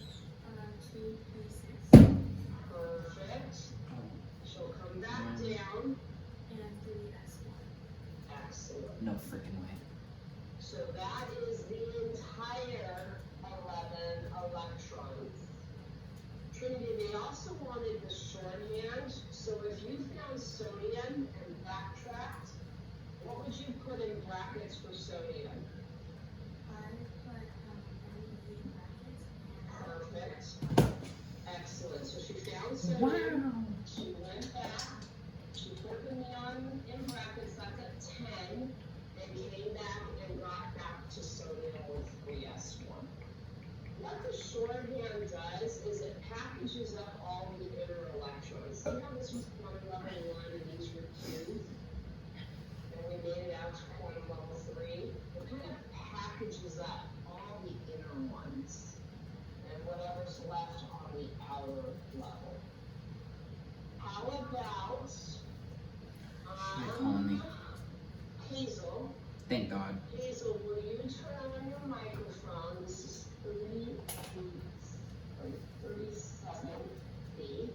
Perfect. She'll come back down. Excellent. No freaking way. So that is the entire 11 electrons. Trinity, they also wanted the shorthand. So if you found sodium and backtracked, what would you put in brackets for sodium? Perfect. Excellent. So she found sodium. Wow. She went back. She put the neon in brackets. That's at 10. And came back and got back to sodium with 3s1. What the shorthand does is it packages up all the inner electrons. See how this was quantum level 1 and these were 2? And we made it out to quantum level 3. It kind of packages up all the inner ones and whatever's left on the outer level. How about You're calling me. Hazel? Thank God. Hazel, will you turn on your microphone? This is 37B.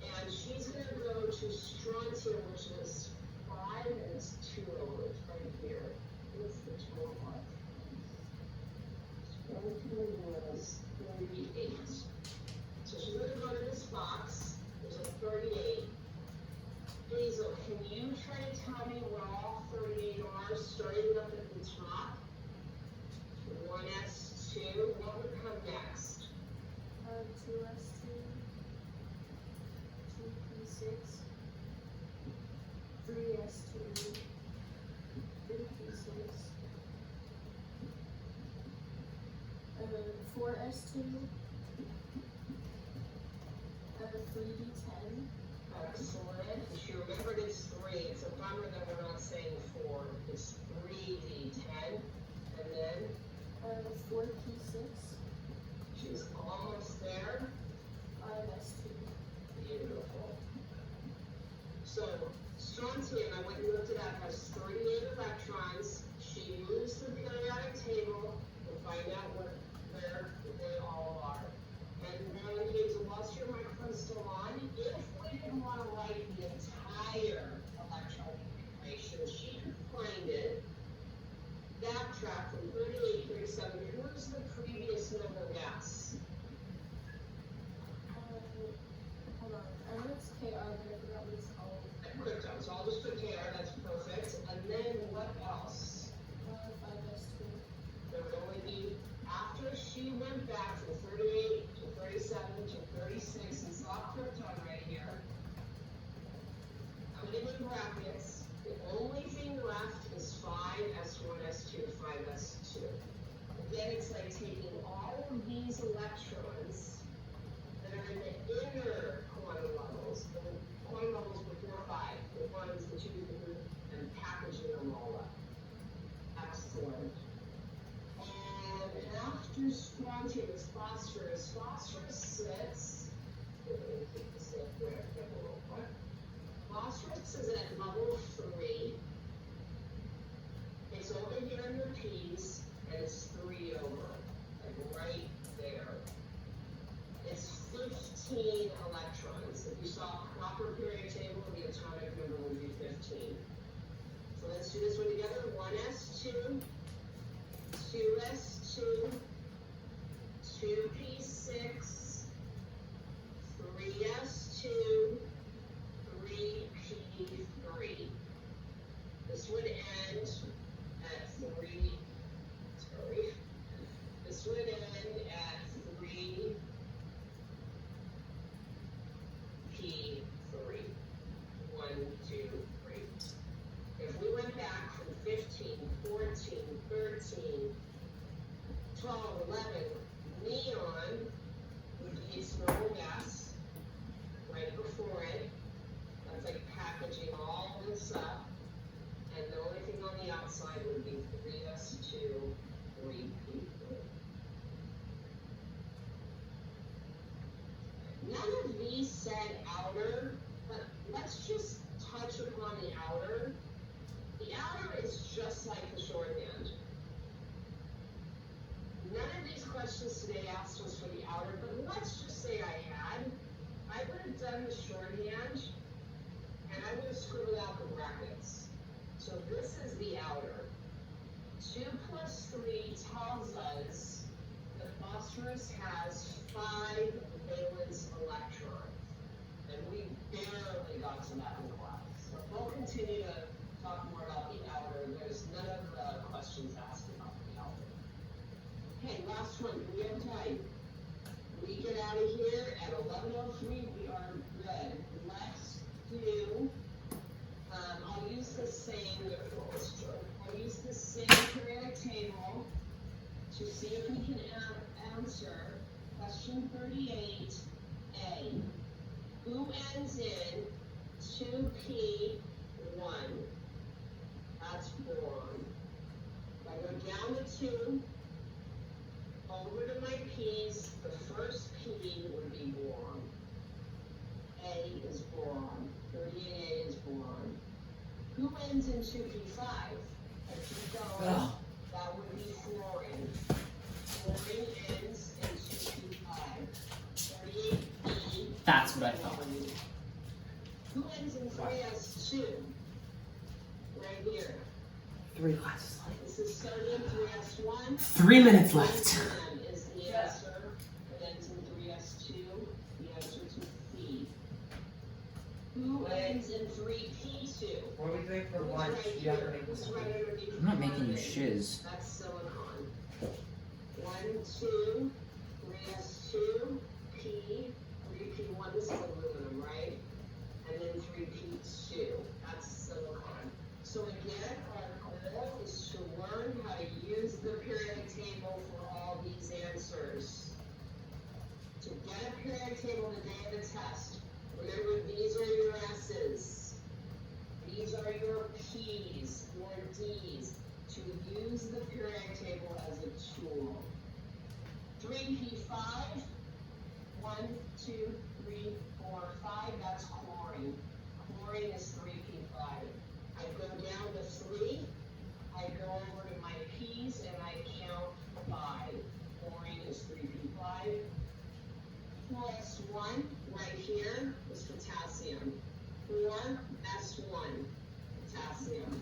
And she's going to go to strontium, which is 5 and it's 2 over. It's right here. What's the total one? Strontium was 38. So she's going to go to this box. There's a 38. Hazel, can you try to tell me where all 38 are, starting up at the top? 1s2, what would come next? 2s2, 2p6, 3s2, 3p6, 4s2, 3d10. Excellent. If you remembered it's 3, it's a bummer that we're not saying 4. It's 3d10. And then 4p6. She's almost there. 5s2. Beautiful. So strontium, I went and looked it up, has 38 electrons. She used the periodic table to find out where they all are. And then whilst your microphone's still on, if we didn't want to write the entire electron configuration, she could find it, backtrack from 38, 37, who's the previous noble gas? Hold on, I know it's KR, but I forgot what it's called. Krypton, so I'll just put KR, that's perfect. And then what else? 5s2. There would only be, after she went back from 38 to 37 to 36 and saw Krypton right here, I'm gonna make brackets. The only thing left is 5s1s2, 5s2. Then it's like taking all of these electrons that are in the inner quantum levels, the quantum levels before 5, the ones that you can, and packaging them all up. Excellent. And after strontium is phosphorus. Phosphorus sits, let me keep this up there, a little quick. Phosphorus is at level 3. It's over here in your P's, and it's 3 over, like right there. It's 15 electrons. If you saw a proper periodic table, the atomic number would be 15. So let's do this one together. 1s2, 2s2, 2p6, 3s2, 3p3. This would end at 3, sorry. This would end at 3p3. One, two, three. If we went back from 15, 14, 13, 12, 11, neon would be its normal gas right before it. That's like packaging all this up. And the only thing on the outside would be 3s2, 3p3. None of these said outer, but let's just touch upon the outer. The outer is just like the shorthand. None of these questions today asked us for the outer, but let's just say I would have done the shorthand, and I would have scribbled out the brackets. So this is the outer. 2 plus 3 tells us that phosphorus has 5 valence electrons. And we barely got to that in class. So we'll continue to talk more about the outer. There's none of the questions asked about the outer. Okay, last one. Do we have time? We get out of here at 11:03. We are good. Let's do, I'll use the same, I'll use the same periodic table to see if we can answer question 38A. Who ends in 2p1? That's boron. If I go down to 2, over to my p's, the first p would be boron. A is boron. 38A is boron. Who ends in 2p5? If you go, that would be fluorine. Fluorine ends in 2p5. 38B. That's what I thought. Who ends in 3s2? Right here. 3 classes left. This is sodium 3s1. 3 minutes left. Is the answer. It ends in 3s2. The answer to C. Who ends in 3p2? What are we doing for lunch? You have to make this. I'm not making you shiz. That's silicon. 1, 2, 3s2, P, 3p1. This is aluminum, right? And then 3p2. That's silicon. So again, our goal is to learn how to use the periodic table for all these answers. To get a periodic table the day of the test, remember these are your S's. These are your P's or D's. To use the periodic table as a tool. 3p5, 1, 2, 3, 4, 5, that's chlorine. Chlorine is 3p5. 1 potassium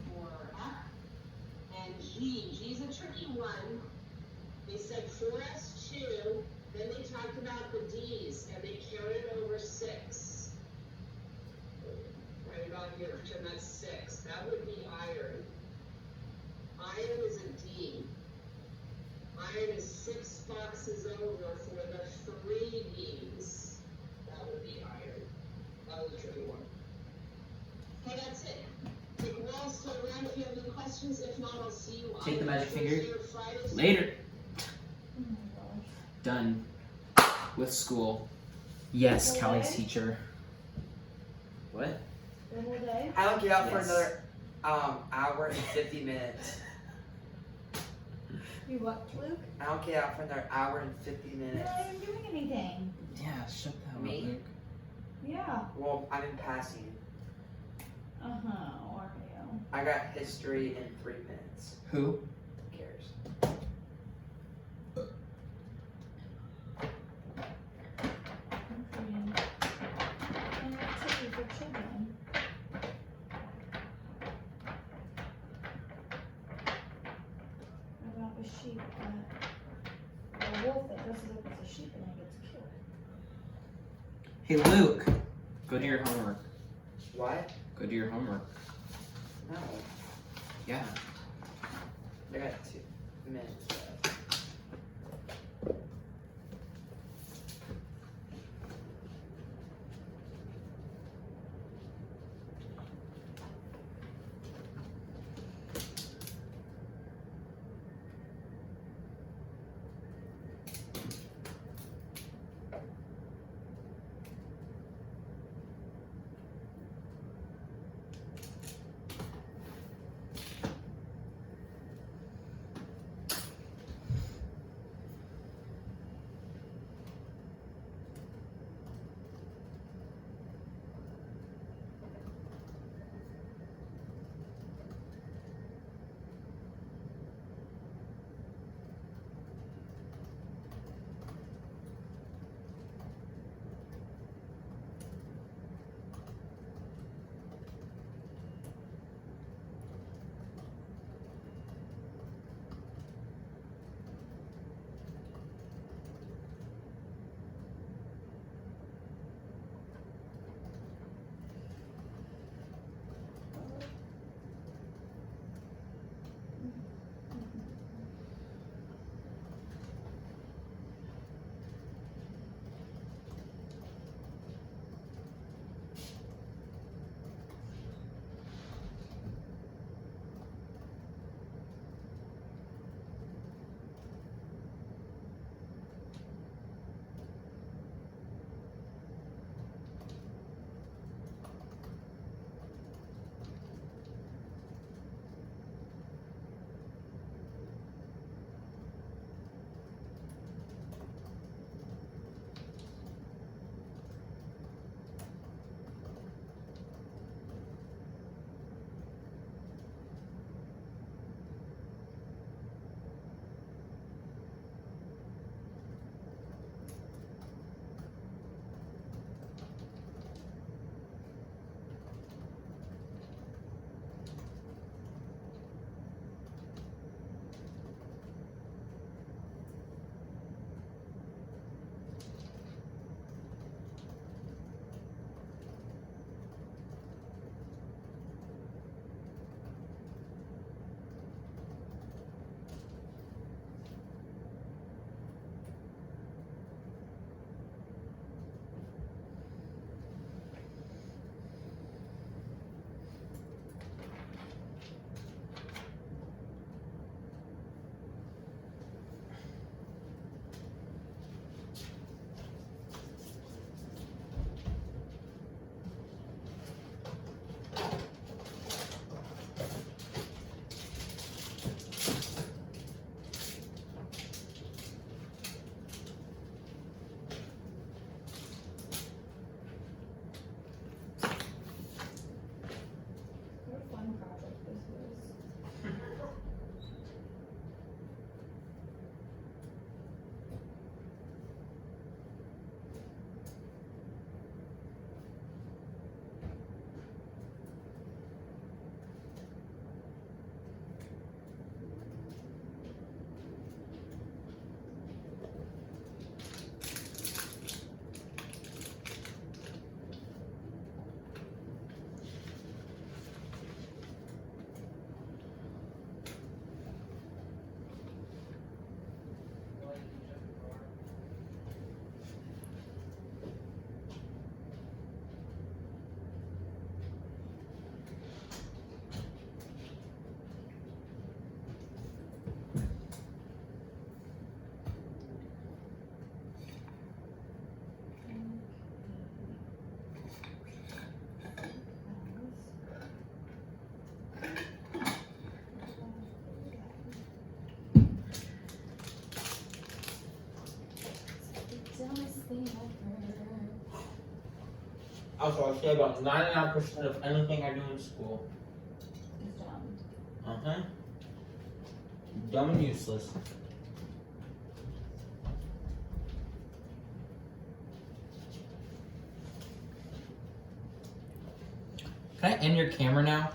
for iron. And G's a tricky one. They said 4s2, then they talked about the D's, and they counted over 6. Right about here, pretend that's 6. That would be iron. Iron is a D. Iron is 6 boxes over for the 3 D's. That would be iron. That was a tricky one. Okay, that's it. Take a while, still around if you have any questions. If not, I'll see you Take the magic finger. Thursday or Friday. Later. Oh my gosh. Done with school. Yes, Okay. Callie's teacher. What? The whole day? I don't get out for Yes. another hour and 50 minutes. You what, Luke? I don't get out for another hour and 50 You're minutes. not even doing anything. Yeah, shut the hell Me? up, Luke. Yeah. Well, I'm in passing. Uh-huh, are you? I got history in 3 minutes. Who? Who cares? And activity for children. About a sheep that, a wolf that dresses up as a sheep and then gets killed. Hey, Luke. Go do your homework. What? Go do your homework. No. Yeah. I got 2 minutes left. That's what I say about 99% of anything I do in school. It's dumb. Uh-huh. Dumb and useless. Can I end your camera now?